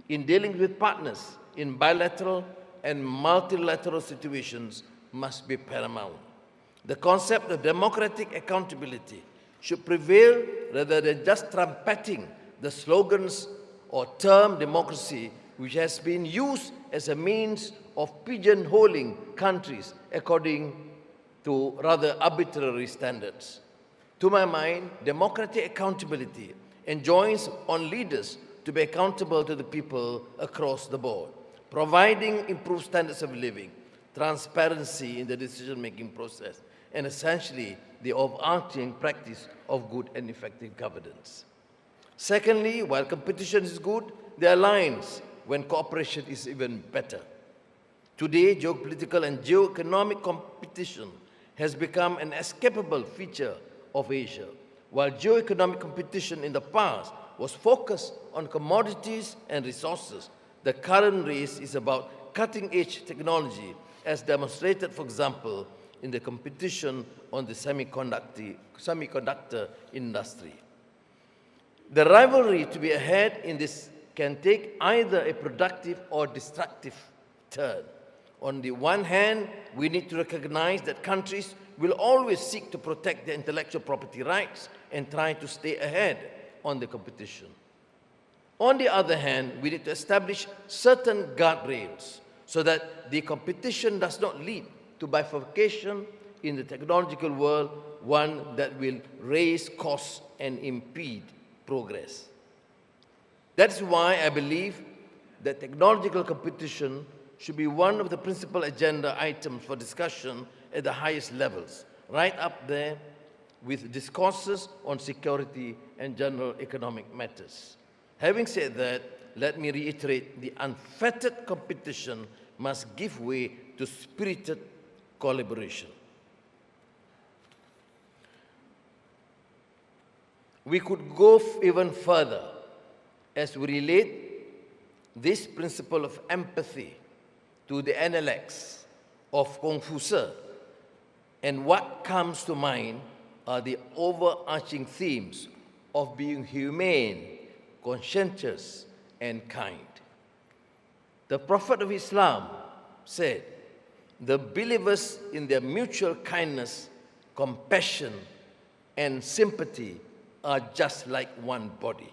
in dealing with partners in bilateral and multilateral situations must be paramount. The concept of democratic accountability should prevail rather than just trumpeting the slogans or term democracy, which has been used as a means of pigeonholing countries according to rather arbitrary standards. To my mind, democratic accountability enjoins on leaders to be accountable to the people across the board, providing improved standards of living, transparency in the decision-making process, and essentially the overarching practice of good and effective governance. Secondly, while competition is good, there are lines when cooperation is even better. Today, geopolitical and geoeconomic competition has become an escapable feature of Asia, while geoeconomic competition in the past was focused on commodities and resources. The current race is about cutting-edge technology, as demonstrated, for example, in the competition on the semiconductor industry. The rivalry to be ahead in this can take either a productive or destructive turn. On the one hand, we need to recognize that countries will always seek to protect their intellectual property rights and try to stay ahead on the competition. On the other hand, we need to establish certain guardrails so that the competition does not lead to bifurcation in the technological world, one that will raise costs and impede progress. That's why I believe that technological competition should be one of the principal agenda items for discussion at the highest levels, right up there with discourses on security and general economic matters. Having said that, let me reiterate, the unfettered competition must give way to spirited collaboration. We could go even further as we relate this principle of empathy to the analects of Confucius, and what comes to mind are the overarching themes of being humane, conscientious, and kind. The Prophet of Islam said, "The believers in their mutual kindness, compassion, and sympathy are just like one body."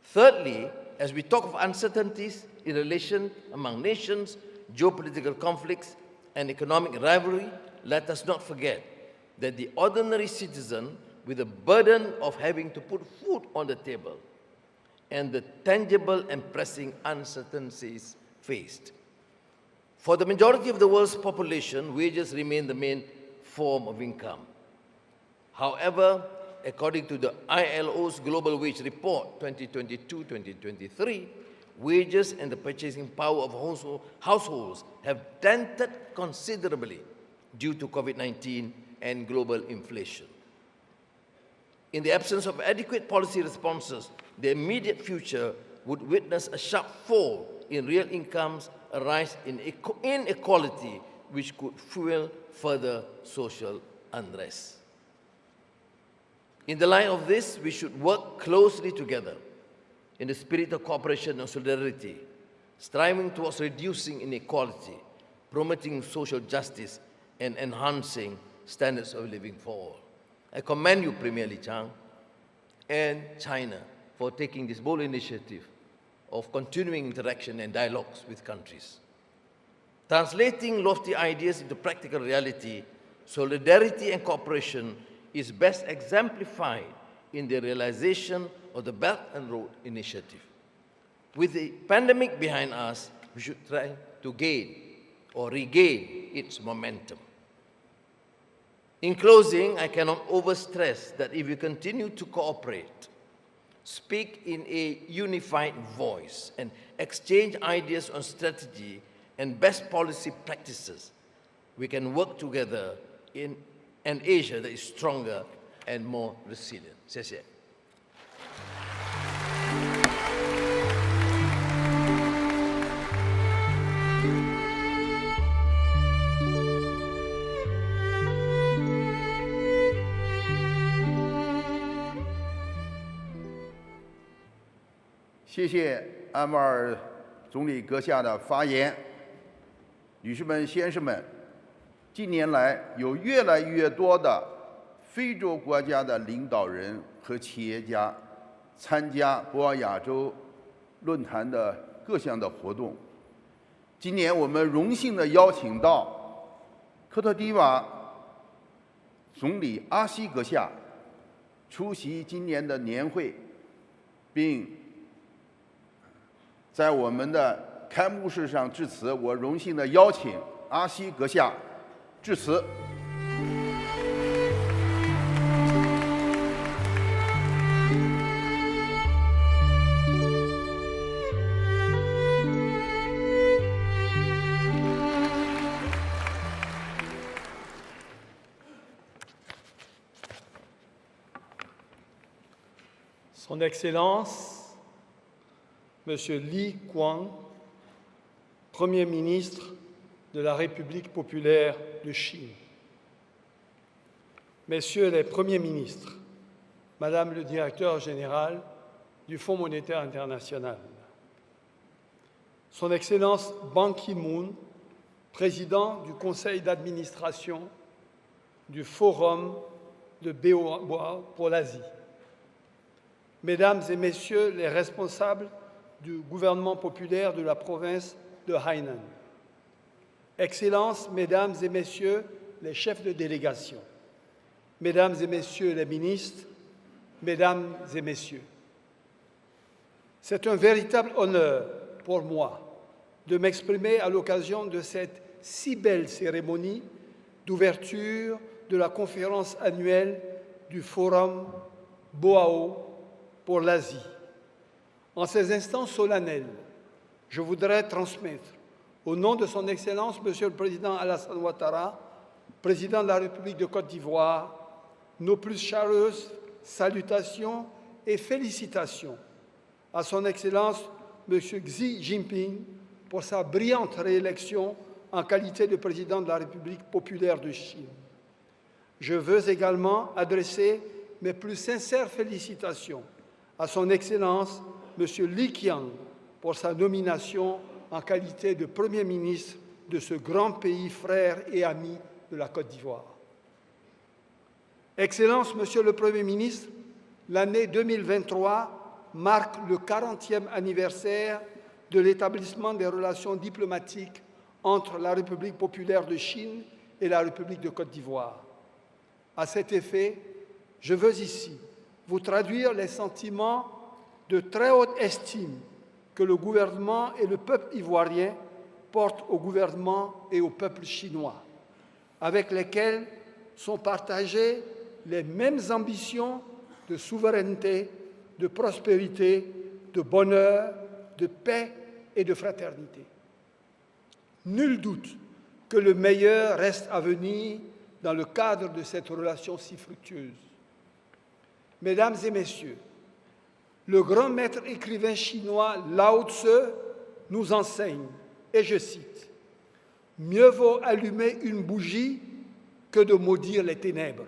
Thirdly, as we talk of uncertainties in relation among nations, geopolitical conflicts, and economic rivalry, let us not forget that the ordinary citizen with the burden of having to put food on the table and the tangible and pressing uncertainties faced. For the majority of the world's population, wages remain the main form of income. However, according to the ILO's Global Wage Report 2022-2023, wages and the purchasing power of households have dented considerably due to COVID-19 and global inflation. In the absence of adequate policy responses, the immediate future would witness a sharp fall in real incomes, a rise in inequality, which could fuel further social unrest. In the light of this, we should work closely together in the spirit of cooperation and solidarity, striving towards reducing inequality, promoting social justice, and enhancing standards of living for all. I commend you, Premier Li Qiang, and China for taking this bold initiative of continuing interaction and dialogues with countries. Translating lofty ideas into practical reality, solidarity and cooperation is best exemplified in the realization of the Belt and Road Initiative. With the pandemic behind us, we should try to gain or regain its momentum. In closing, I cannot overstress that if we continue to cooperate, speak in a unified voice, and exchange ideas on strategy and best policy practices, we can work together in an Asia that is stronger and more resilient. 谢谢。谢谢安瓦尔总理阁下的发言。女士们、先生们，近年来有越来越多的非洲国家的领导人和企业家参加博鰲亚洲论坛的各项的活动。今年我们荣幸地邀请到科特迪瓦总理阿西阁下出席今年的年会，并在我们的开幕式上致辞。我荣幸地邀请阿西阁下致辞。Son Excellence, Monsieur Li Qiang, Premier ministre de la République populaire de Chine, Messieurs les Premiers ministres, Madame le Directeur général du Fonds monétaire international, Son Excellence Ban Ki-moon, Président du Conseil d'administration du Forum de Bois pour l'Asie, Mesdames et Messieurs les responsables du gouvernement populaire de la province de Hainan, Excellences, Mesdames et Messieurs les chefs de délégation, Mesdames et Messieurs les ministres, Mesdames et Messieurs, c'est un véritable honneur pour moi de m'exprimer à l'occasion de cette si belle cérémonie d'ouverture de la conférence annuelle du Forum Boao pour l'Asie. En ces instants solennels, je voudrais transmettre, au nom de son Excellence, Monsieur le Président Alassane Ouattara, Président de la République de Côte d'Ivoire, nos plus chaleureuses salutations et félicitations à son Excellence Monsieur Xi Jinping pour sa brillante réélection en qualité de Président de la République populaire de Chine. Je veux également adresser mes plus sincères félicitations à son Excellence Monsieur Li Qiang pour sa nomination en qualité de Premier ministre de ce grand pays frère et ami de la Côte d'Ivoire. Excellence, Monsieur le Premier ministre, l'année 2023 marque le 40e anniversaire de l'établissement des relations diplomatiques entre la République populaire de Chine et la République de Côte d'Ivoire. À cet effet, je veux ici vous traduire les sentiments de très haute estime que le gouvernement et le peuple ivoirien portent au gouvernement et au peuple chinois, avec lesquels sont partagées les mêmes ambitions de souveraineté, de prospérité, de bonheur, de paix et de fraternité. Nul doute que le meilleur reste à venir dans le cadre de cette relation si fructueuse. Mesdames et Messieurs, le grand maître écrivain chinois Lao Tse nous enseigne, et je cite, « Mieux vaut allumer une bougie que de maudire les ténèbres ».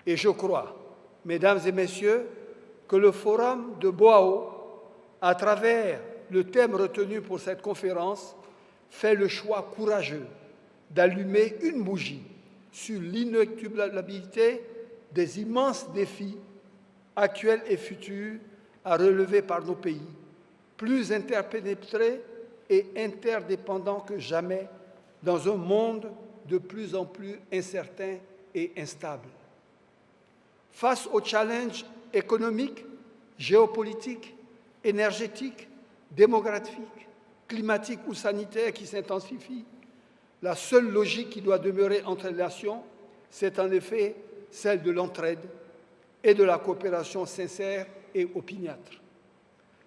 Et je crois, Mesdames et Messieurs, que le Forum de Boao, à travers le thème retenu pour cette conférence, fait le choix courageux d'allumer une bougie sur l'inéluctabilité des immenses défis actuels et futurs à relever par nos pays, plus interpénétrés et interdépendants que jamais dans un monde de plus en plus incertain et instable. Face aux challenges économiques, géopolitiques, énergétiques, démographiques, climatiques ou sanitaires qui s'intensifient, la seule logique qui doit demeurer entre les nations, c'est en effet celle de l'entraide et de la coopération sincère et opiniâtre.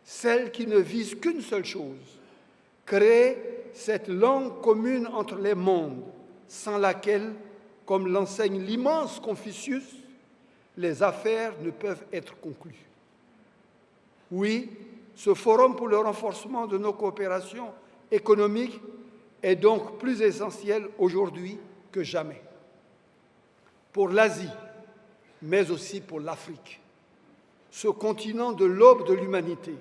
Celle qui ne vise qu'une seule chose, créer cette langue commune entre les mondes, sans laquelle, comme l'enseigne l'immense Confucius, les affaires ne peuvent être conclues. Oui, ce forum pour le renforcement de nos coopérations économiques est donc plus essentiel aujourd'hui que jamais. Pour l'Asie, mais aussi pour l'Afrique, ce continent de l'aube de l'humanité,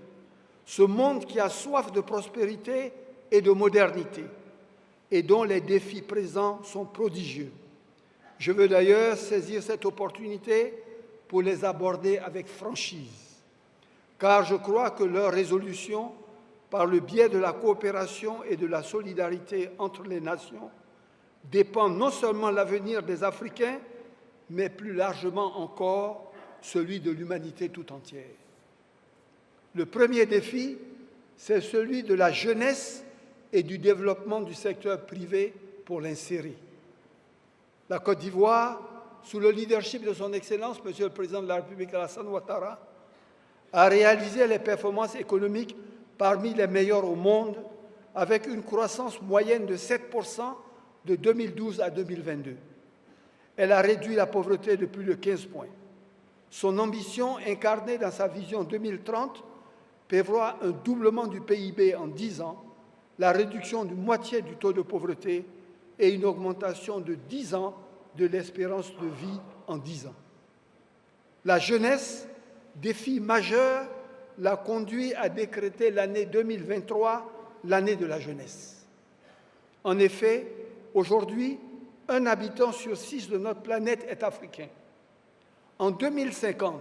ce monde qui a soif de prospérité et de modernité, et dont les défis présents sont prodigieux. Je veux d'ailleurs saisir cette opportunité pour les aborder avec franchise, car je crois que leur résolution, par le biais de la coopération et de la solidarité entre les nations, dépend non seulement de l'avenir des Africains, mais plus largement encore celui de l'humanité tout entière. Le premier défi, c'est celui de la jeunesse et du développement du secteur privé pour l'insérer. La Côte d'Ivoire, sous le leadership de son Excellence, Monsieur le Président de la République Alassane Ouattara, a réalisé les performances économiques parmi les meilleures au monde, avec une croissance moyenne de 7% de 2012 à 2022. Elle a réduit la pauvreté de plus de 15 points. Son ambition, incarnée dans sa vision 2030, prévoit un doublement du PIB en 10 ans, la réduction de moitié du taux de pauvreté et une augmentation de 10 ans de l'espérance de vie en 10 ans. La jeunesse, défi majeur, l'a conduit à décréter l'année 2023 l'année de la jeunesse. En effet, aujourd'hui, 1 habitant sur 6 de notre planète est africain. En 2050,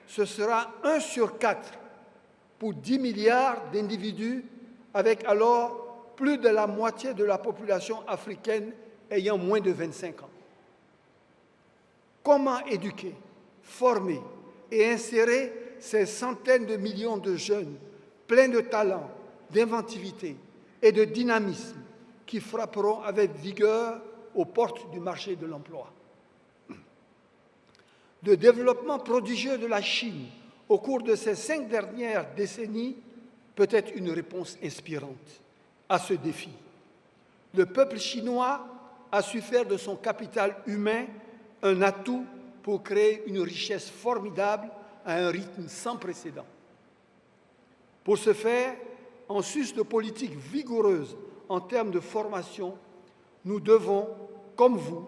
ce sera 1 sur 4 pour 10 milliards d'individus, avec alors plus de la moitié de la population africaine ayant moins de 25 ans. Comment éduquer, former et insérer ces centaines de millions de jeunes pleins de talent, d'inventivité et de dynamisme qui frapperont avec vigueur aux portes du marché de l'emploi? Le développement prodigieux de la Chine au cours de ces 5 dernières décennies peut être une réponse inspirante à ce défi. Le peuple chinois a su faire de son capital humain un atout pour créer une richesse formidable à un rythme sans précédent. Pour ce faire, en sus de politiques vigoureuses en termes de formation, nous devons, comme vous,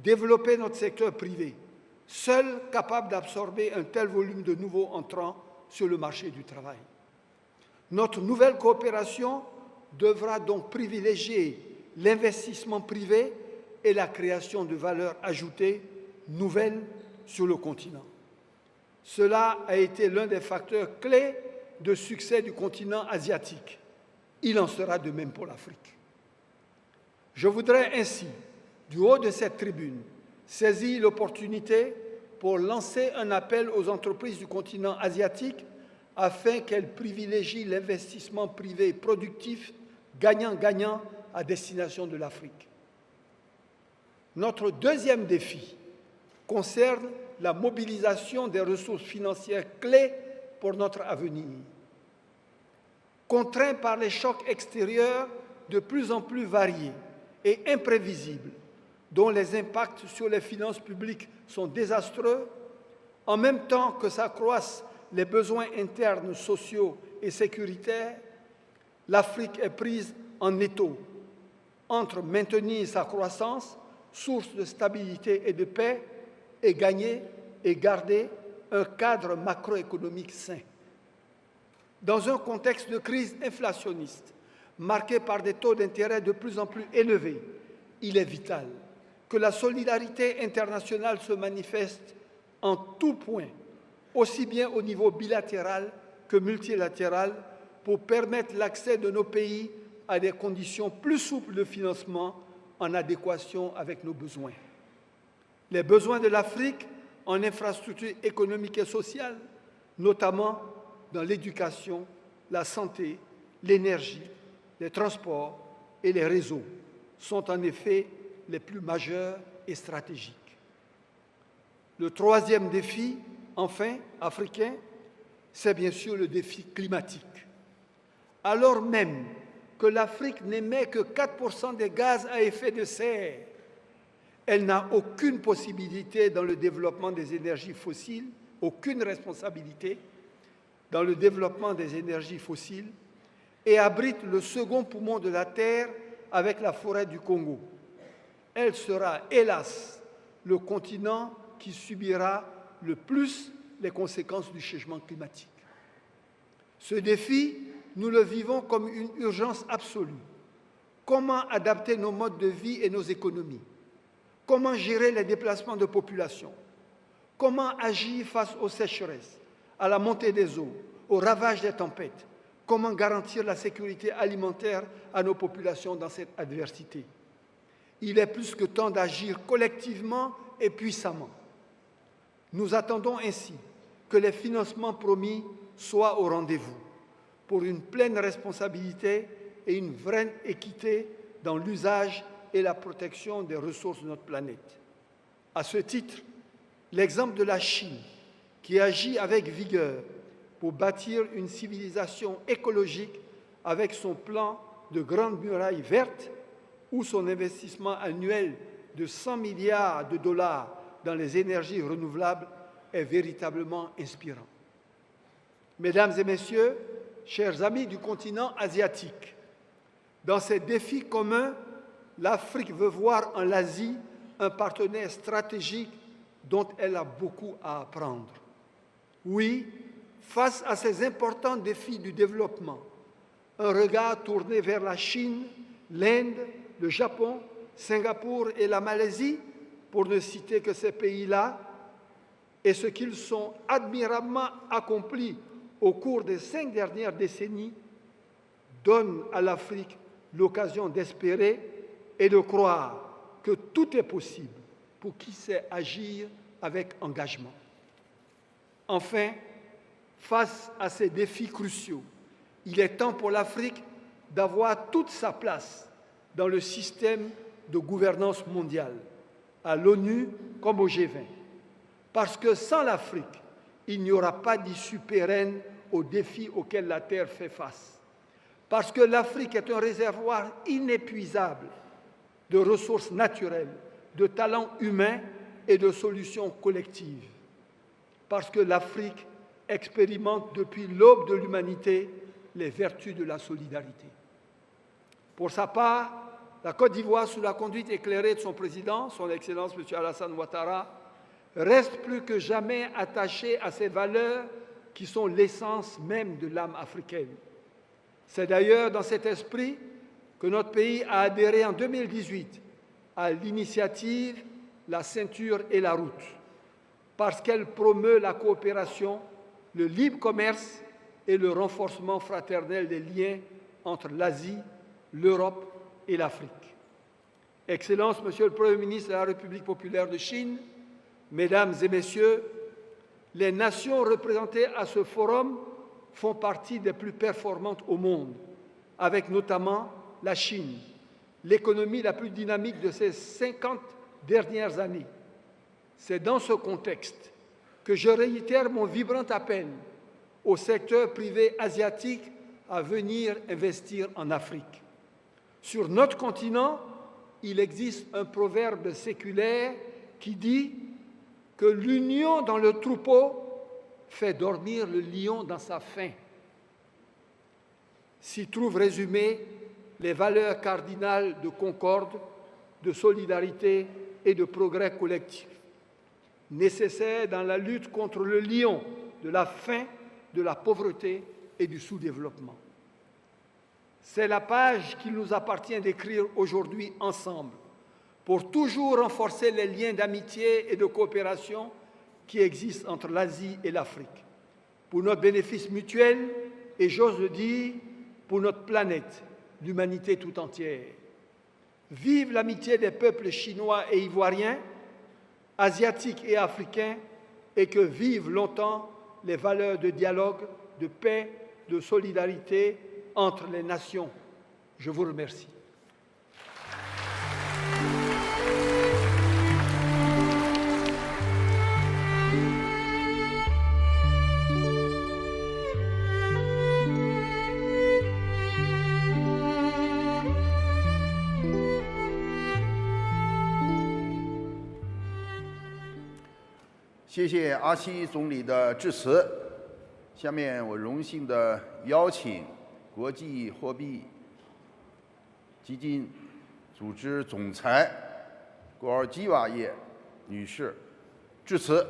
développer notre secteur privé, seul capable d'absorber un tel volume de nouveaux entrants sur le marché du travail. Notre nouvelle coopération devra donc privilégier l'investissement privé et la création de valeurs ajoutées nouvelles sur le continent. Cela a été l'un des facteurs clés de succès du continent asiatique. Il en sera de même pour l'Afrique. Je voudrais ainsi, du haut de cette tribune, saisir l'opportunité pour lancer un appel aux entreprises du continent asiatique afin qu'elles privilégient l'investissement privé productif gagnant-gagnant à destination de l'Afrique. Notre deuxième défi concerne la mobilisation des ressources financières clés pour notre avenir. Contraints par les chocs extérieurs de plus en plus variés et imprévisibles, dont les impacts sur les finances publiques sont désastreux, en même temps que s'accroissent les besoins internes sociaux et sécuritaires, l'Afrique est prise en étau entre maintenir sa croissance, source de stabilité et de paix, et gagner et garder un cadre macroéconomique sain. Dans un contexte de crise inflationniste, marqué par des taux d'intérêt de plus en plus élevés, il est vital que la solidarité internationale se manifeste en tout point, aussi bien au niveau bilatéral que multilatéral, pour permettre l'accès de nos pays à des conditions plus souples de financement en adéquation avec nos besoins. Les besoins de l'Afrique en infrastructures économiques et sociales, notamment dans l'éducation, la santé, l'énergie, les transports et les réseaux, sont en effet les plus majeurs et stratégiques. Le troisième défi, enfin, africain, c'est bien sûr le défi climatique. Alors même que l'Afrique n'émet que 4% des gaz à effet de serre, elle n'a aucune possibilité dans le développement des énergies fossiles, aucune responsabilité dans le développement des énergies fossiles, et abrite le second poumon de la Terre avec la forêt du Congo. Elle sera, hélas, le continent qui subira le plus les conséquences du changement climatique. Ce défi, nous le vivons comme une urgence absolue. Comment adapter nos modes de vie et nos économies? Comment gérer les déplacements de population? Comment agir face aux sécheresses, à la montée des eaux, aux ravages des tempêtes? Comment garantir la sécurité alimentaire à nos populations dans cette adversité? Il est plus que temps d'agir collectivement et puissamment. Nous attendons ainsi que les financements promis soient au rendez-vous pour une pleine responsabilité et une vraie équité dans l'usage et la protection des ressources de notre planète. À ce titre, l'exemple de la Chine, qui agit avec vigueur pour bâtir une civilisation écologique avec son plan de grande muraille verte ou son investissement annuel de 100 milliards de dollars dans les énergies renouvelables, est véritablement inspirant. Mesdames et messieurs, chers amis du continent asiatique, dans ces défis communs, l'Afrique veut voir en l'Asie un partenaire stratégique dont elle a beaucoup à apprendre. Oui, face à ces importants défis du développement, un regard tourné vers la Chine, l'Inde, le Japon, Singapour et la Malaisie, pour ne citer que ces pays-là, et ce qu'ils sont admirablement accomplis au cours des 5 dernières décennies donnent à l'Afrique l'occasion d'espérer et de croire que tout est possible pour qui sait agir avec engagement. Enfin, face à ces défis cruciaux, il est temps pour l'Afrique d'avoir toute sa place dans le système de gouvernance mondiale, à l'ONU comme au G20. Parce que sans l'Afrique, il n'y aura pas d'issue pérenne aux défis auxquels la Terre fait face. Parce que l'Afrique est un réservoir inépuisable de ressources naturelles, de talents humains et de solutions collectives. Parce que l'Afrique expérimente depuis l'aube de l'humanité les vertus de la solidarité. Pour sa part, la Côte d'Ivoire, sous la conduite éclairée de son président, son Excellence M. Alassane Ouattara, reste plus que jamais attachée à ces valeurs qui sont l'essence même de l'âme africaine. C'est d'ailleurs dans cet esprit que notre pays a adhéré en 2018 à l'initiative La ceinture et la route, parce qu'elle promeut la coopération, le libre commerce et le renforcement fraternel des liens entre l'Asie, l'Europe et l'Afrique. Excellences, Monsieur le Premier ministre de la République populaire de Chine, Mesdames et Messieurs, les nations représentées à ce forum font partie des plus performantes au monde, avec notamment la Chine, l'économie la plus dynamique de ces 50 dernières années. C'est dans ce contexte que je réitère mon vibrant appel au secteur privé asiatique à venir investir en Afrique. Sur notre continent, il existe un proverbe séculaire qui dit que l'union dans le troupeau fait dormir le lion dans sa faim. S'y trouvent résumées les valeurs cardinales de concorde, de solidarité et de progrès collectif, nécessaires dans la lutte contre le lion de la faim, de la pauvreté et du sous-développement. C'est la page qu'il nous appartient d'écrire aujourd'hui ensemble pour toujours renforcer les liens d'amitié et de coopération qui existent entre l'Asie et l'Afrique, pour notre bénéfice mutuel et, j'ose le dire, pour notre planète, l'humanité tout entière. Vive l'amitié des peuples chinois et ivoiriens, asiatiques et africains, et que vivent longtemps les valeurs de dialogue, de paix, de solidarité entre les nations. Je vous remercie.谢谢阿西总理的致辞。下面我荣幸地邀请国际货币基金组织总裁博鰲亚女士致辞。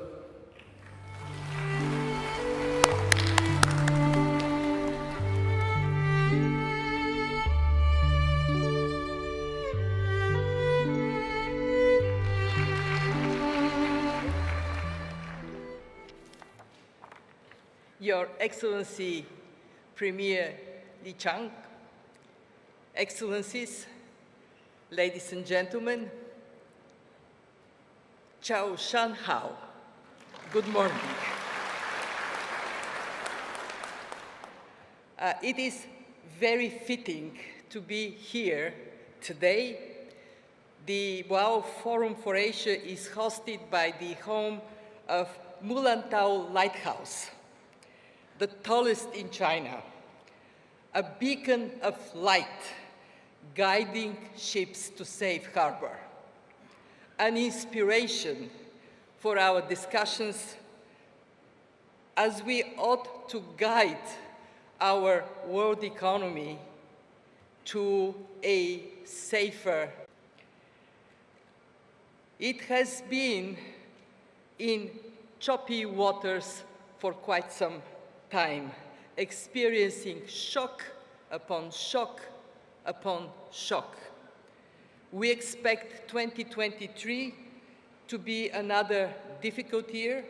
Your Excellency Premier Li Chang, Excellencies, ladies and gentlemen, Chao Shan Hao, good morning. It is very fitting to be here today. The Boao Forum for Asia is hosted by the home of Mulantau Lighthouse, the tallest in China, a beacon of light guiding ships to safe harbor, an inspiration for our discussions as we ought to guide our world economy to a safer. It has been in choppy waters for quite some time, experiencing shock upon shock upon shock. We expect 2023 to be another difficult year,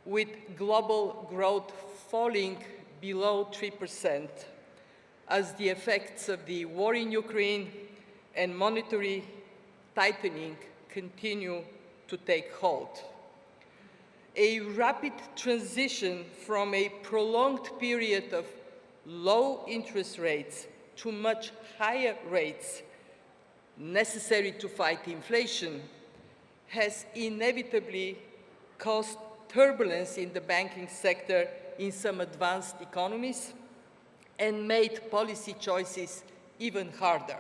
with global growth falling below 3%, as the effects of the war in Ukraine and monetary tightening continue to take hold. A rapid transition from a prolonged period of low interest rates to much higher rates necessary to fight inflation has inevitably caused turbulence in the banking sector in some advanced economies and made policy choices even harder.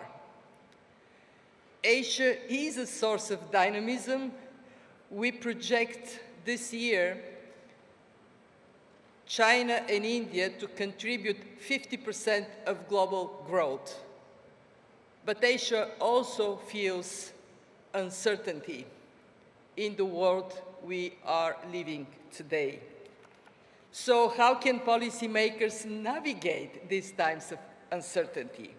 Asia is a source of dynamism. We project this year China and India to contribute 50% of global growth. But Asia also feels uncertainty in the world we are living today. So how can policymakers navigate these times of uncertainty?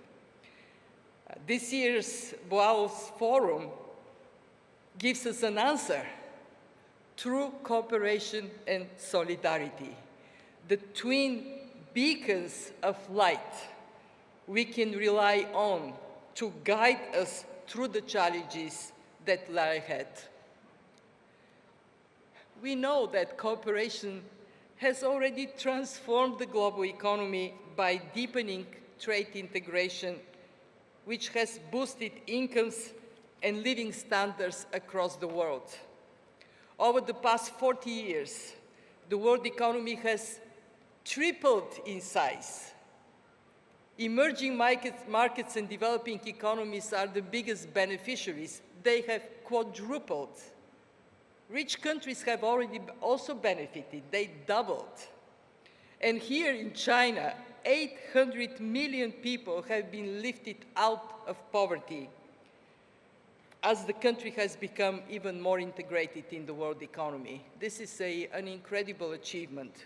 This year's Boao Forum gives us an answer: through cooperation and solidarity. The twin beacons of light we can rely on to guide us through the challenges that lie ahead. We know that cooperation has already transformed the global economy by deepening trade integration, which has boosted incomes and living standards across the world. Over the past 40 years, the world economy has tripled in size. Emerging markets and developing economies are the biggest beneficiaries. They have quadrupled. Rich countries have already also benefited. They doubled. And here in China, 800 million people have been lifted out of poverty as the country has become even more integrated in the world economy. This is an incredible achievement.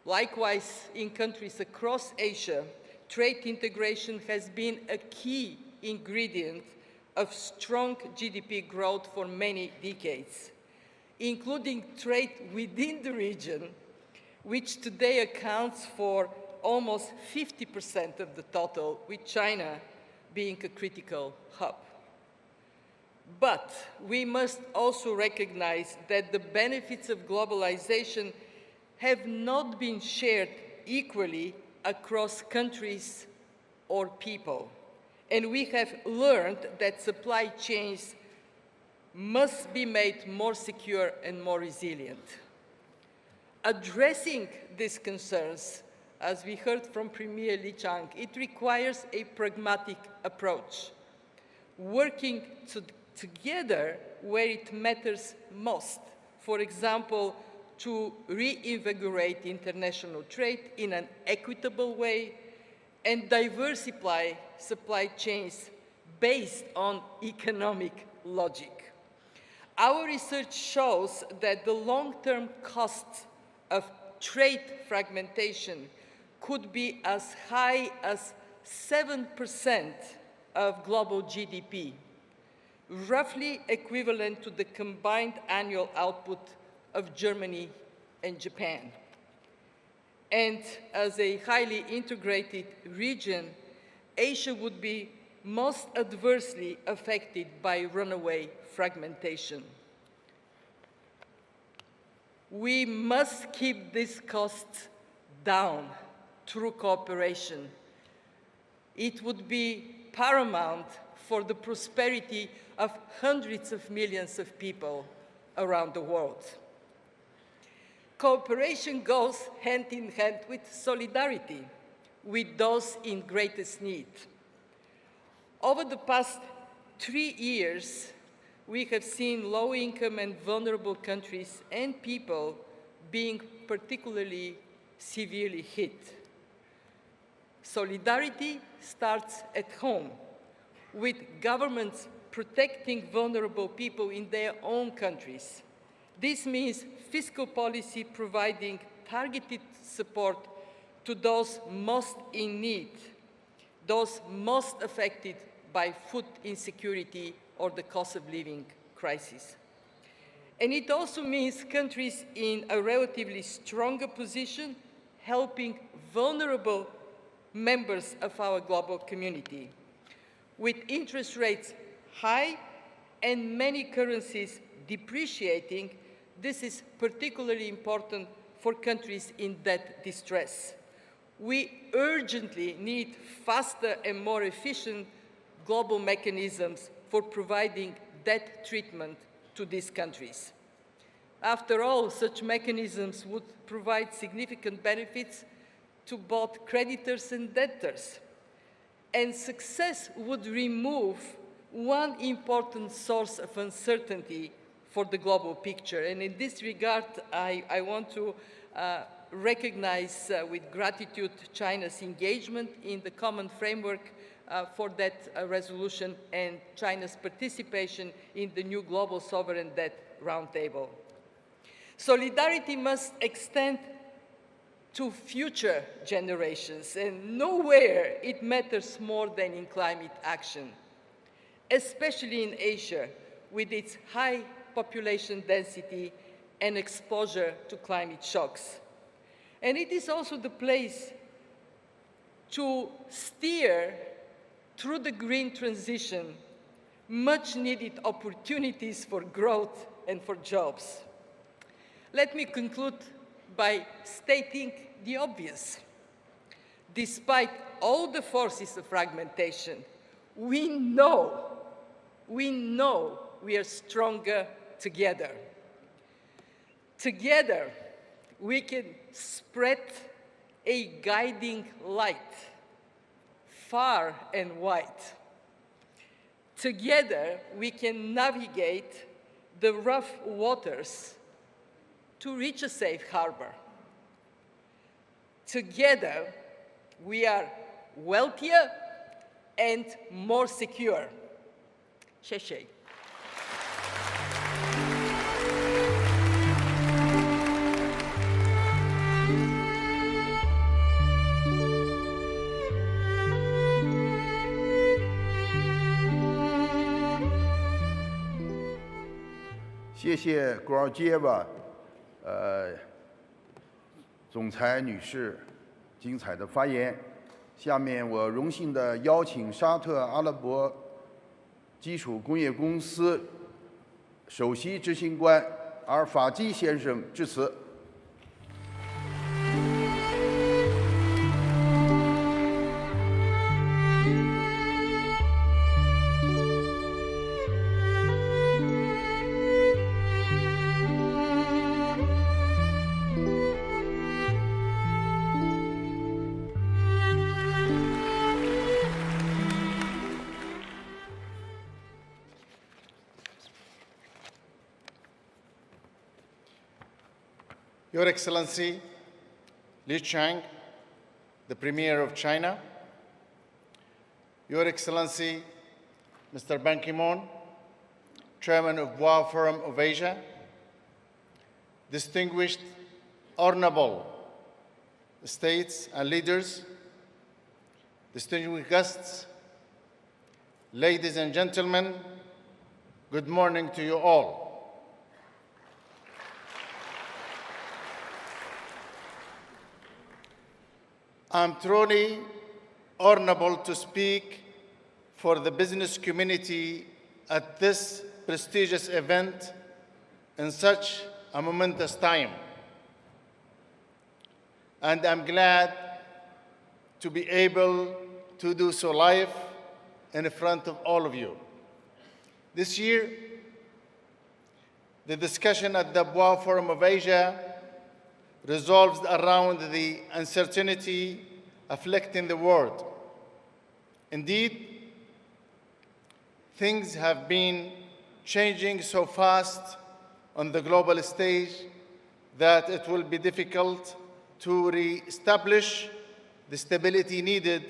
Likewise, in countries across Asia, trade integration has been a key ingredient of strong GDP growth for many decades, including trade within the region, which today accounts for almost 50% of the total, with China being a critical hub. But we must also recognize that the benefits of globalization have not been shared equally across countries or people. And we have learned that supply chains must be made more secure and more resilient. Addressing these concerns, as we heard from Premier Li Qiang, it requires a pragmatic approach, working together where it matters most. For example, to reinvigorate international trade in an equitable way and diversify supply chains based on economic logic. Our research shows that the long-term cost of trade fragmentation could be as high as 7% of global GDP, roughly equivalent to the combined annual output of Germany and Japan. And as a highly integrated region, Asia would be most adversely affected by runaway fragmentation. We must keep these costs down through cooperation. It would be paramount for the prosperity of hundreds of millions of people around the world. Cooperation goes hand in hand with solidarity, with those in greatest need. Over the past 3 years, we have seen low-income and vulnerable countries and people being particularly severely hit. Solidarity starts at home, with governments protecting vulnerable people in their own countries. This means fiscal policy providing targeted support to those most in need, those most affected by food insecurity or the cost of living crisis. And it also means countries in a relatively stronger position, helping vulnerable members of our global community. With interest rates high and many currencies depreciating, this is particularly important for countries in debt distress. We urgently need faster and more efficient global mechanisms for providing debt treatment to these countries. After all, such mechanisms would provide significant benefits to both creditors and debtors. And success would remove one important source of uncertainty for the global picture. And in this regard, I want to recognize with gratitude China's engagement in the common framework for that resolution and China's participation in the new Global Sovereign Debt Roundtable. Solidarity must extend to future generations, and nowhere it matters more than in climate action, especially in Asia, with its high population density and exposure to climate shocks. And it is also the place to steer through the green transition much needed opportunities for growth and for jobs. Let me conclude by stating the obvious. Despite all the forces of fragmentation, we know we are stronger together. Together, we can spread a guiding light far and wide. Together, we can navigate the rough waters to reach a safe harbor. Together, we are wealthier and more secure. 谢谢。谢谢古尔杰娃总裁女士精彩的发言。下面我荣幸地邀请沙特阿拉伯基础工业公司首席执行官阿尔法基先生致辞。Your Excellency Li Chang, the Premier of China, Your Excellency Mr. Ban Ki-moon, Chairman of Boao Forum of Asia, distinguished, honorable states and leaders, distinguished guests, ladies and gentlemen, good morning to you all. I'm truly honored to speak for the business community at this prestigious event in such a momentous time. And I'm glad to be able to do so live in front of all of you. This year, the discussion at the Boao Forum of Asia revolves around the uncertainty afflicting the world. Indeed, things have been changing so fast on the global stage that it will be difficult to re-establish the stability needed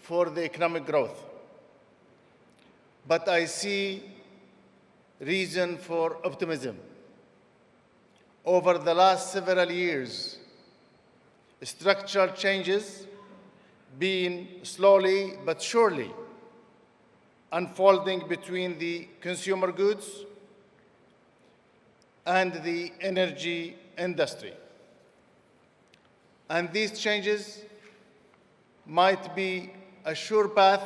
for the economic growth. But I see reason for optimism. Over the last several years, structural changes being slowly but surely unfolding between the consumer goods and the energy industry. And these changes might be a sure path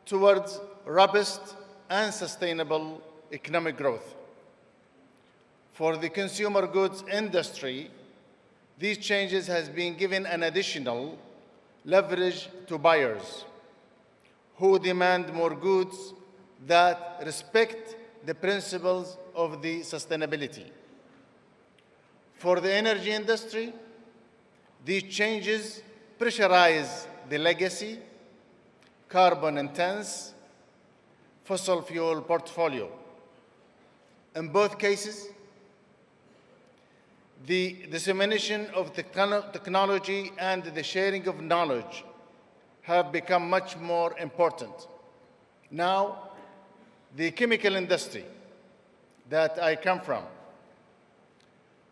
towards robust and sustainable economic growth. For the consumer goods industry, these changes has been given an additional leverage to buyers who demand more goods that respect the principles of the sustainability. For the energy industry, these changes pressurize the legacy, carbon-intense, fossil fuel portfolio. In both cases, the dissemination of technology and the sharing of knowledge have become much more important. Now, the chemical industry that I come from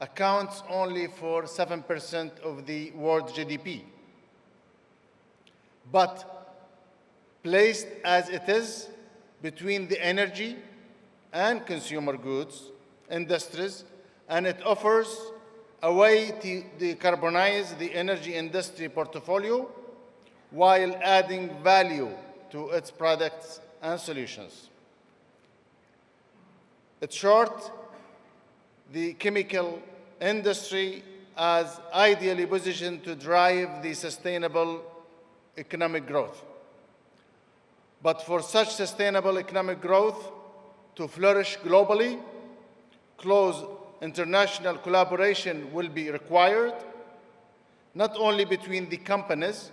accounts only for 7% of the world GDP. But placed as it is between the energy and consumer goods industries, and it offers a way to decarbonize the energy industry portfolio while adding value to its products and solutions. In short, the chemical industry is ideally positioned to drive the sustainable economic growth. But for such sustainable economic growth to flourish globally, close international collaboration will be required, not only between the companies,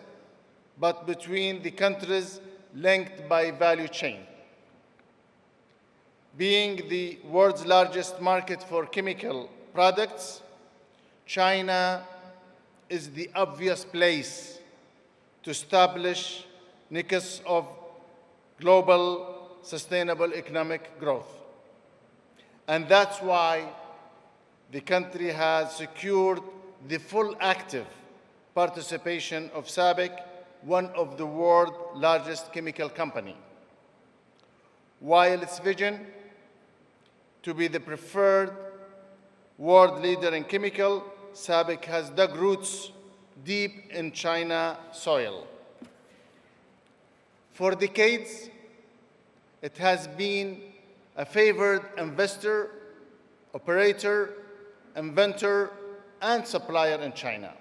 but between the countries linked by value chain. Being the world's largest market for chemical products, China is the obvious place to establish nexus of global sustainable economic growth. And that's why the country has secured the full active participation of SABIC, one of the world's largest chemical company. While its vision to be the preferred world leader in chemical, SABIC has dug roots deep in China soil. For decades, it has been a favored investor, operator, inventor, and supplier in China.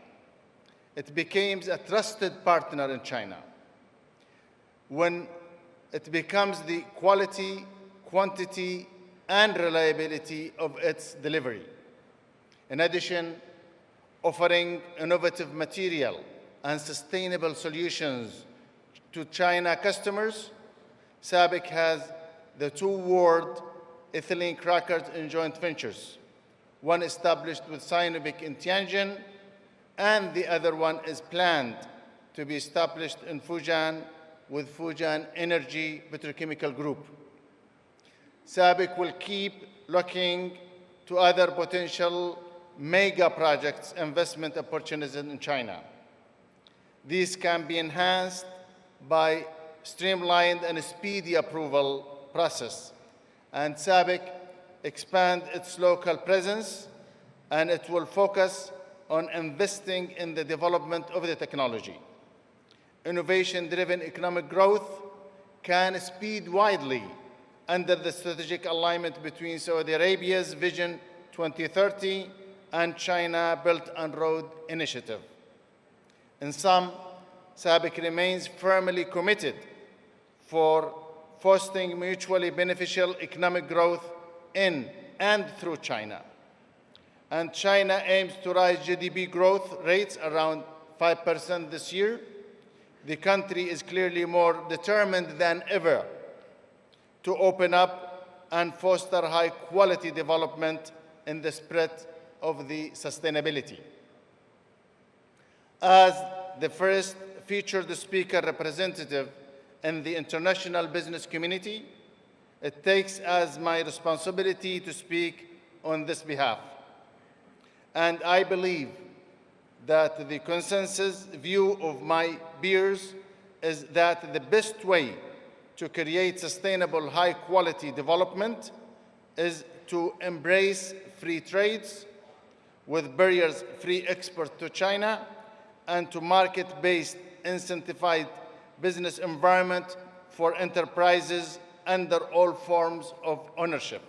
It became a trusted partner in China when it becomes the quality, quantity, and reliability of its delivery. In addition, offering innovative material and sustainable solutions to China customers, SABIC has the two world ethylene crackers in joint ventures, one established with Sinopec in Tianjin, and the other one is planned to be established in Fujian with Fujian Energy Petrochemical Group. SABIC will keep looking to other potential mega projects investment opportunities in China. These can be enhanced by streamlined and speedy approval process, and SABIC expand its local presence, and it will focus on investing in the development of the technology. Innovation-driven economic growth can speed widely under the strategic alignment between Saudi Arabia's Vision 2030 and China Belt and Road Initiative. In sum, SABIC remains firmly committed for fostering mutually beneficial economic growth in and through China. And China aims to rise GDP growth rates around 5% this year. The country is clearly more determined than ever to open up and foster high-quality development in the spirit of the sustainability. As the first featured speaker representative in the international business community, it takes as my responsibility to speak on this behalf. And I believe that the consensus view of my peers is that the best way to create sustainable high-quality development is to embrace free trades with barriers-free export to China and to market-based incentivized business environment for enterprises under all forms of ownership.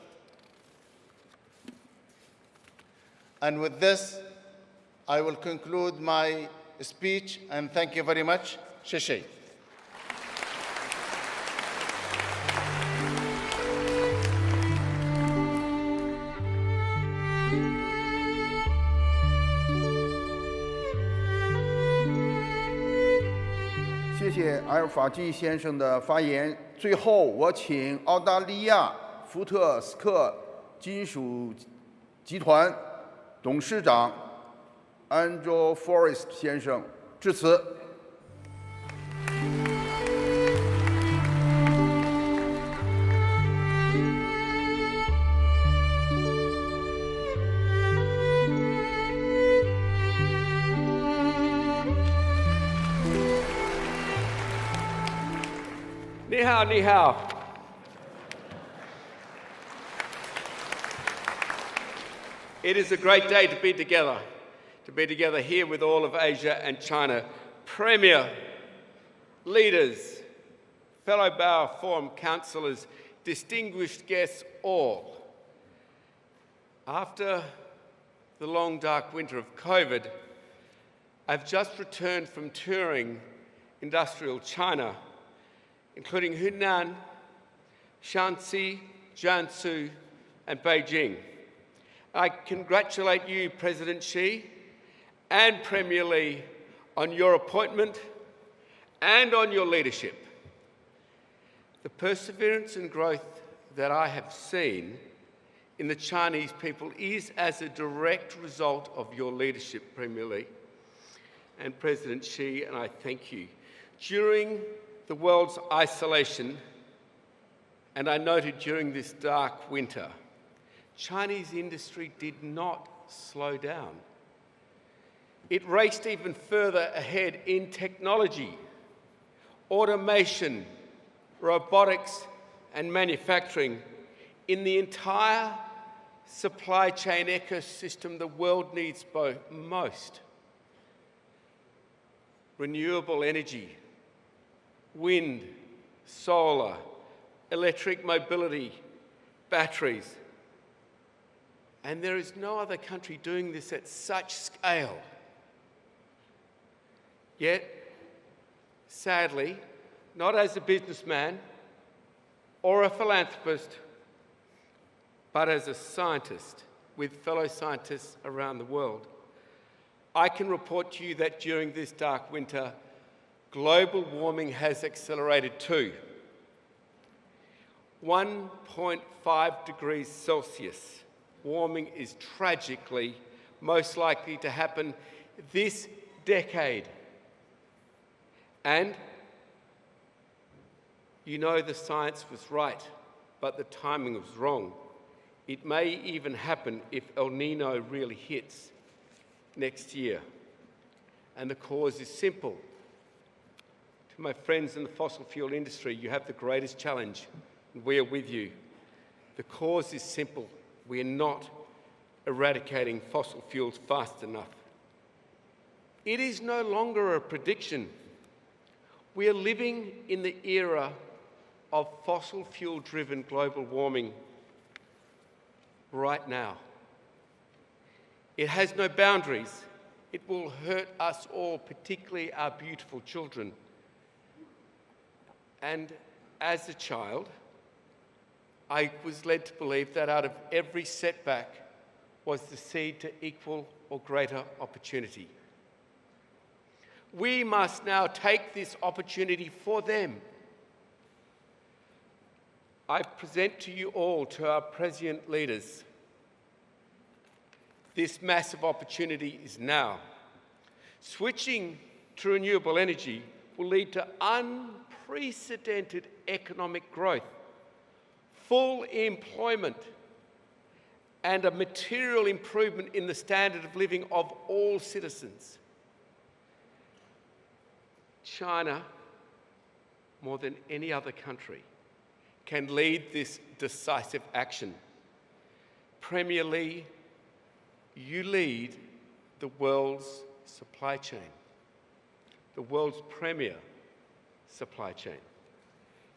And with this, I will conclude my speech, and thank you very much. 谢谢。谢谢埃尔法基先生的发言。最后，我请澳大利亚福特斯克金属集团董事长 Andrew Forrest 先生致辞。你好，你好。It is a great day to be together here with all of Asia and China, Premier, leaders, fellow Bower Forum councillors, distinguished guests all. After the long dark winter of COVID, I've just returned from touring industrial China, including Hunan, Shanxi, Jiangsu, and Beijing. I congratulate you, President Xi and Premier Li, on your appointment and on your leadership. The perseverance and growth that I have seen in the Chinese people is as a direct result of your leadership, Premier Li and President Xi, and I thank you. During the world's isolation, and I noted during this dark winter, Chinese industry did not slow down. It raced even further ahead in technology, automation, robotics, and manufacturing in the entire supply chain ecosystem the world needs most. Renewable energy, wind, solar, electric mobility, batteries. And there is no other country doing this at such scale. Yet, sadly, not as a businessman or a philanthropist, but as a scientist with fellow scientists around the world, I can report to you that during this dark winter, global warming has accelerated too. 1.5 degrees Celsius warming is tragically most likely to happen this decade. And you know the science was right, but the timing was wrong. It may even happen if El Nino really hits next year. And the cause is simple. To my friends in the fossil fuel industry, you have the greatest challenge, and we are with you. The cause is simple. We are not eradicating fossil fuels fast enough. It is no longer a prediction. We are living in the era of fossil fuel-driven global warming right now. It has no boundaries. It will hurt us all, particularly our beautiful children. And as a child, I was led to believe that out of every setback was the seed to equal or greater opportunity. We must now take this opportunity for them. I present to you all, to our prescient leaders, this massive opportunity is now. Switching to renewable energy will lead to unprecedented economic growth, full employment, and a material improvement in the standard of living of all citizens. China, more than any other country, can lead this decisive action. Premier Li, you lead the world's supply chain, the world's premier supply chain.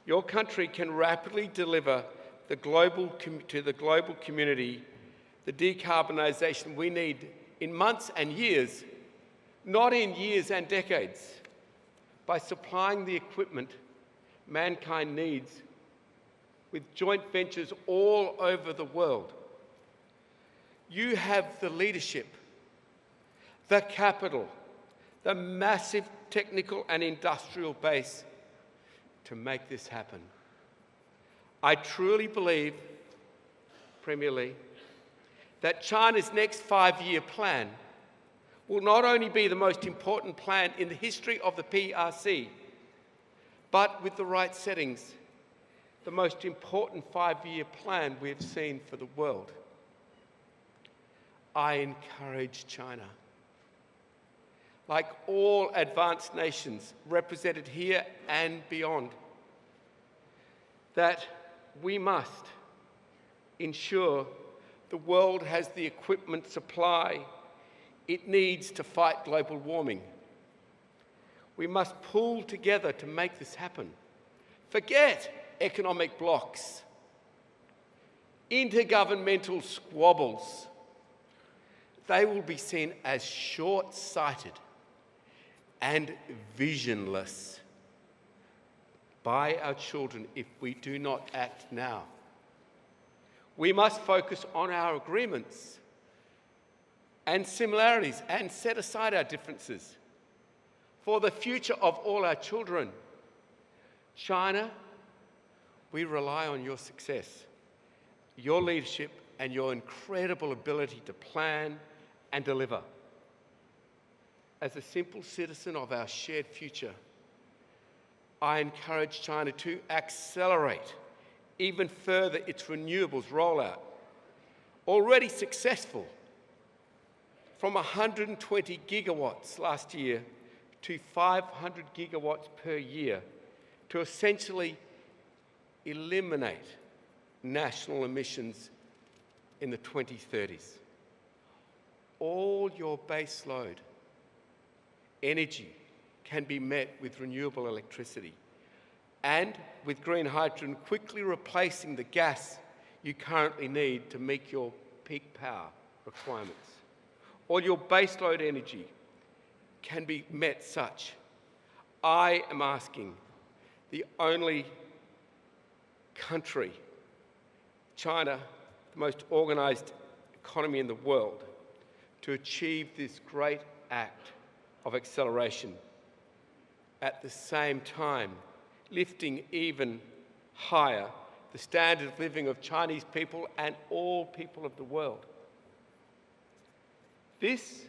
Your country can rapidly deliver to the global community the decarbonisation we need in months and years, not in years and decades, by supplying the equipment mankind needs with joint ventures all over the world. You have the leadership, the capital, the massive technical and industrial base to make this happen. I truly believe, Premier Li, that China's next 5-year plan will not only be the most important plan in the history of the PRC, but with the right settings, the most important 5-year plan we have seen for the world. I encourage China, like all advanced nations represented here and beyond, that we must ensure the world has the equipment supply it needs to fight global warming. We must pull together to make this happen. Forget economic blocs, intergovernmental squabbles. They will be seen as short-sighted and visionless by our children if we do not act now. We must focus on our agreements and similarities and set aside our differences for the future of all our children. China, we rely on your success, your leadership, and your incredible ability to plan and deliver. As a simple citizen of our shared future, I encourage China to accelerate even further its renewables rollout, already successful, from 120 gigawatts last year to 500 gigawatts per year, to essentially eliminate national emissions in the 2030s. All your baseload energy can be met with renewable electricity and with green hydrogen quickly replacing the gas you currently need to meet your peak power requirements. All your baseload energy can be met such. I am asking the only country, China, the most organised economy in the world, to achieve this great act of acceleration. At the same time, lifting even higher the standard of living of Chinese people and all people of the world. This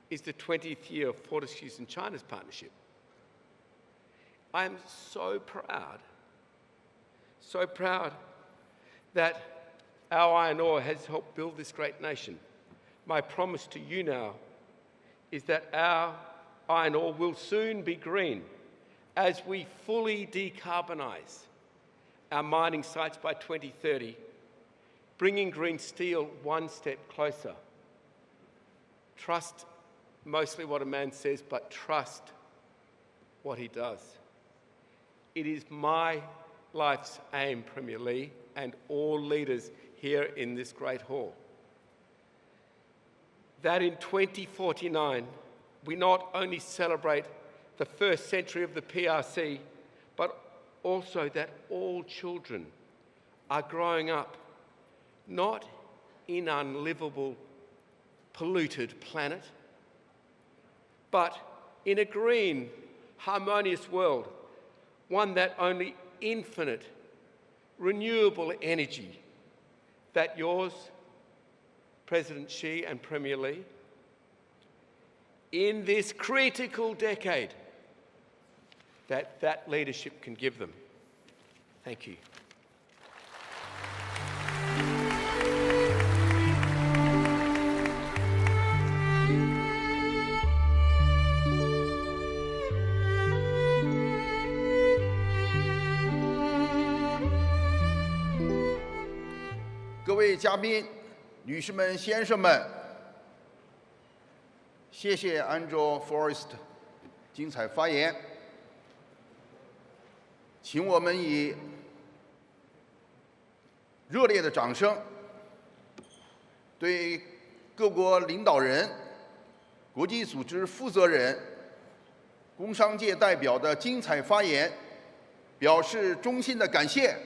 is the 20th year of Fortescue's and China's partnership. I am so proud that our iron ore has helped build this great nation. My promise to you now is that our iron ore will soon be green as we fully decarbonise our mining sites by 2030, bringing green steel one step closer. Trust mostly what a man says, but trust what he does. It is my life's aim, Premier Li, and all leaders here in this great hall, that in 2049 we not only celebrate the first century of the PRC, but also that all children are growing up not in an unlivable, polluted planet, but in a green, harmonious world, one that only infinite, renewable energy that yours, President Xi and Premier Li, in this critical decade, that leadership can give them. Thank you.各位嘉宾，女士们、先生们，谢谢 Andrew Forrest 精彩发言，请我们以热烈的掌声，对各国领导人、国际组织负责人、工商界代表的精彩发言表示衷心的感谢。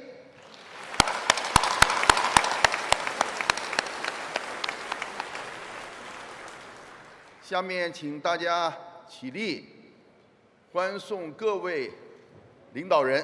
下面请大家起立，欢送各位领导人。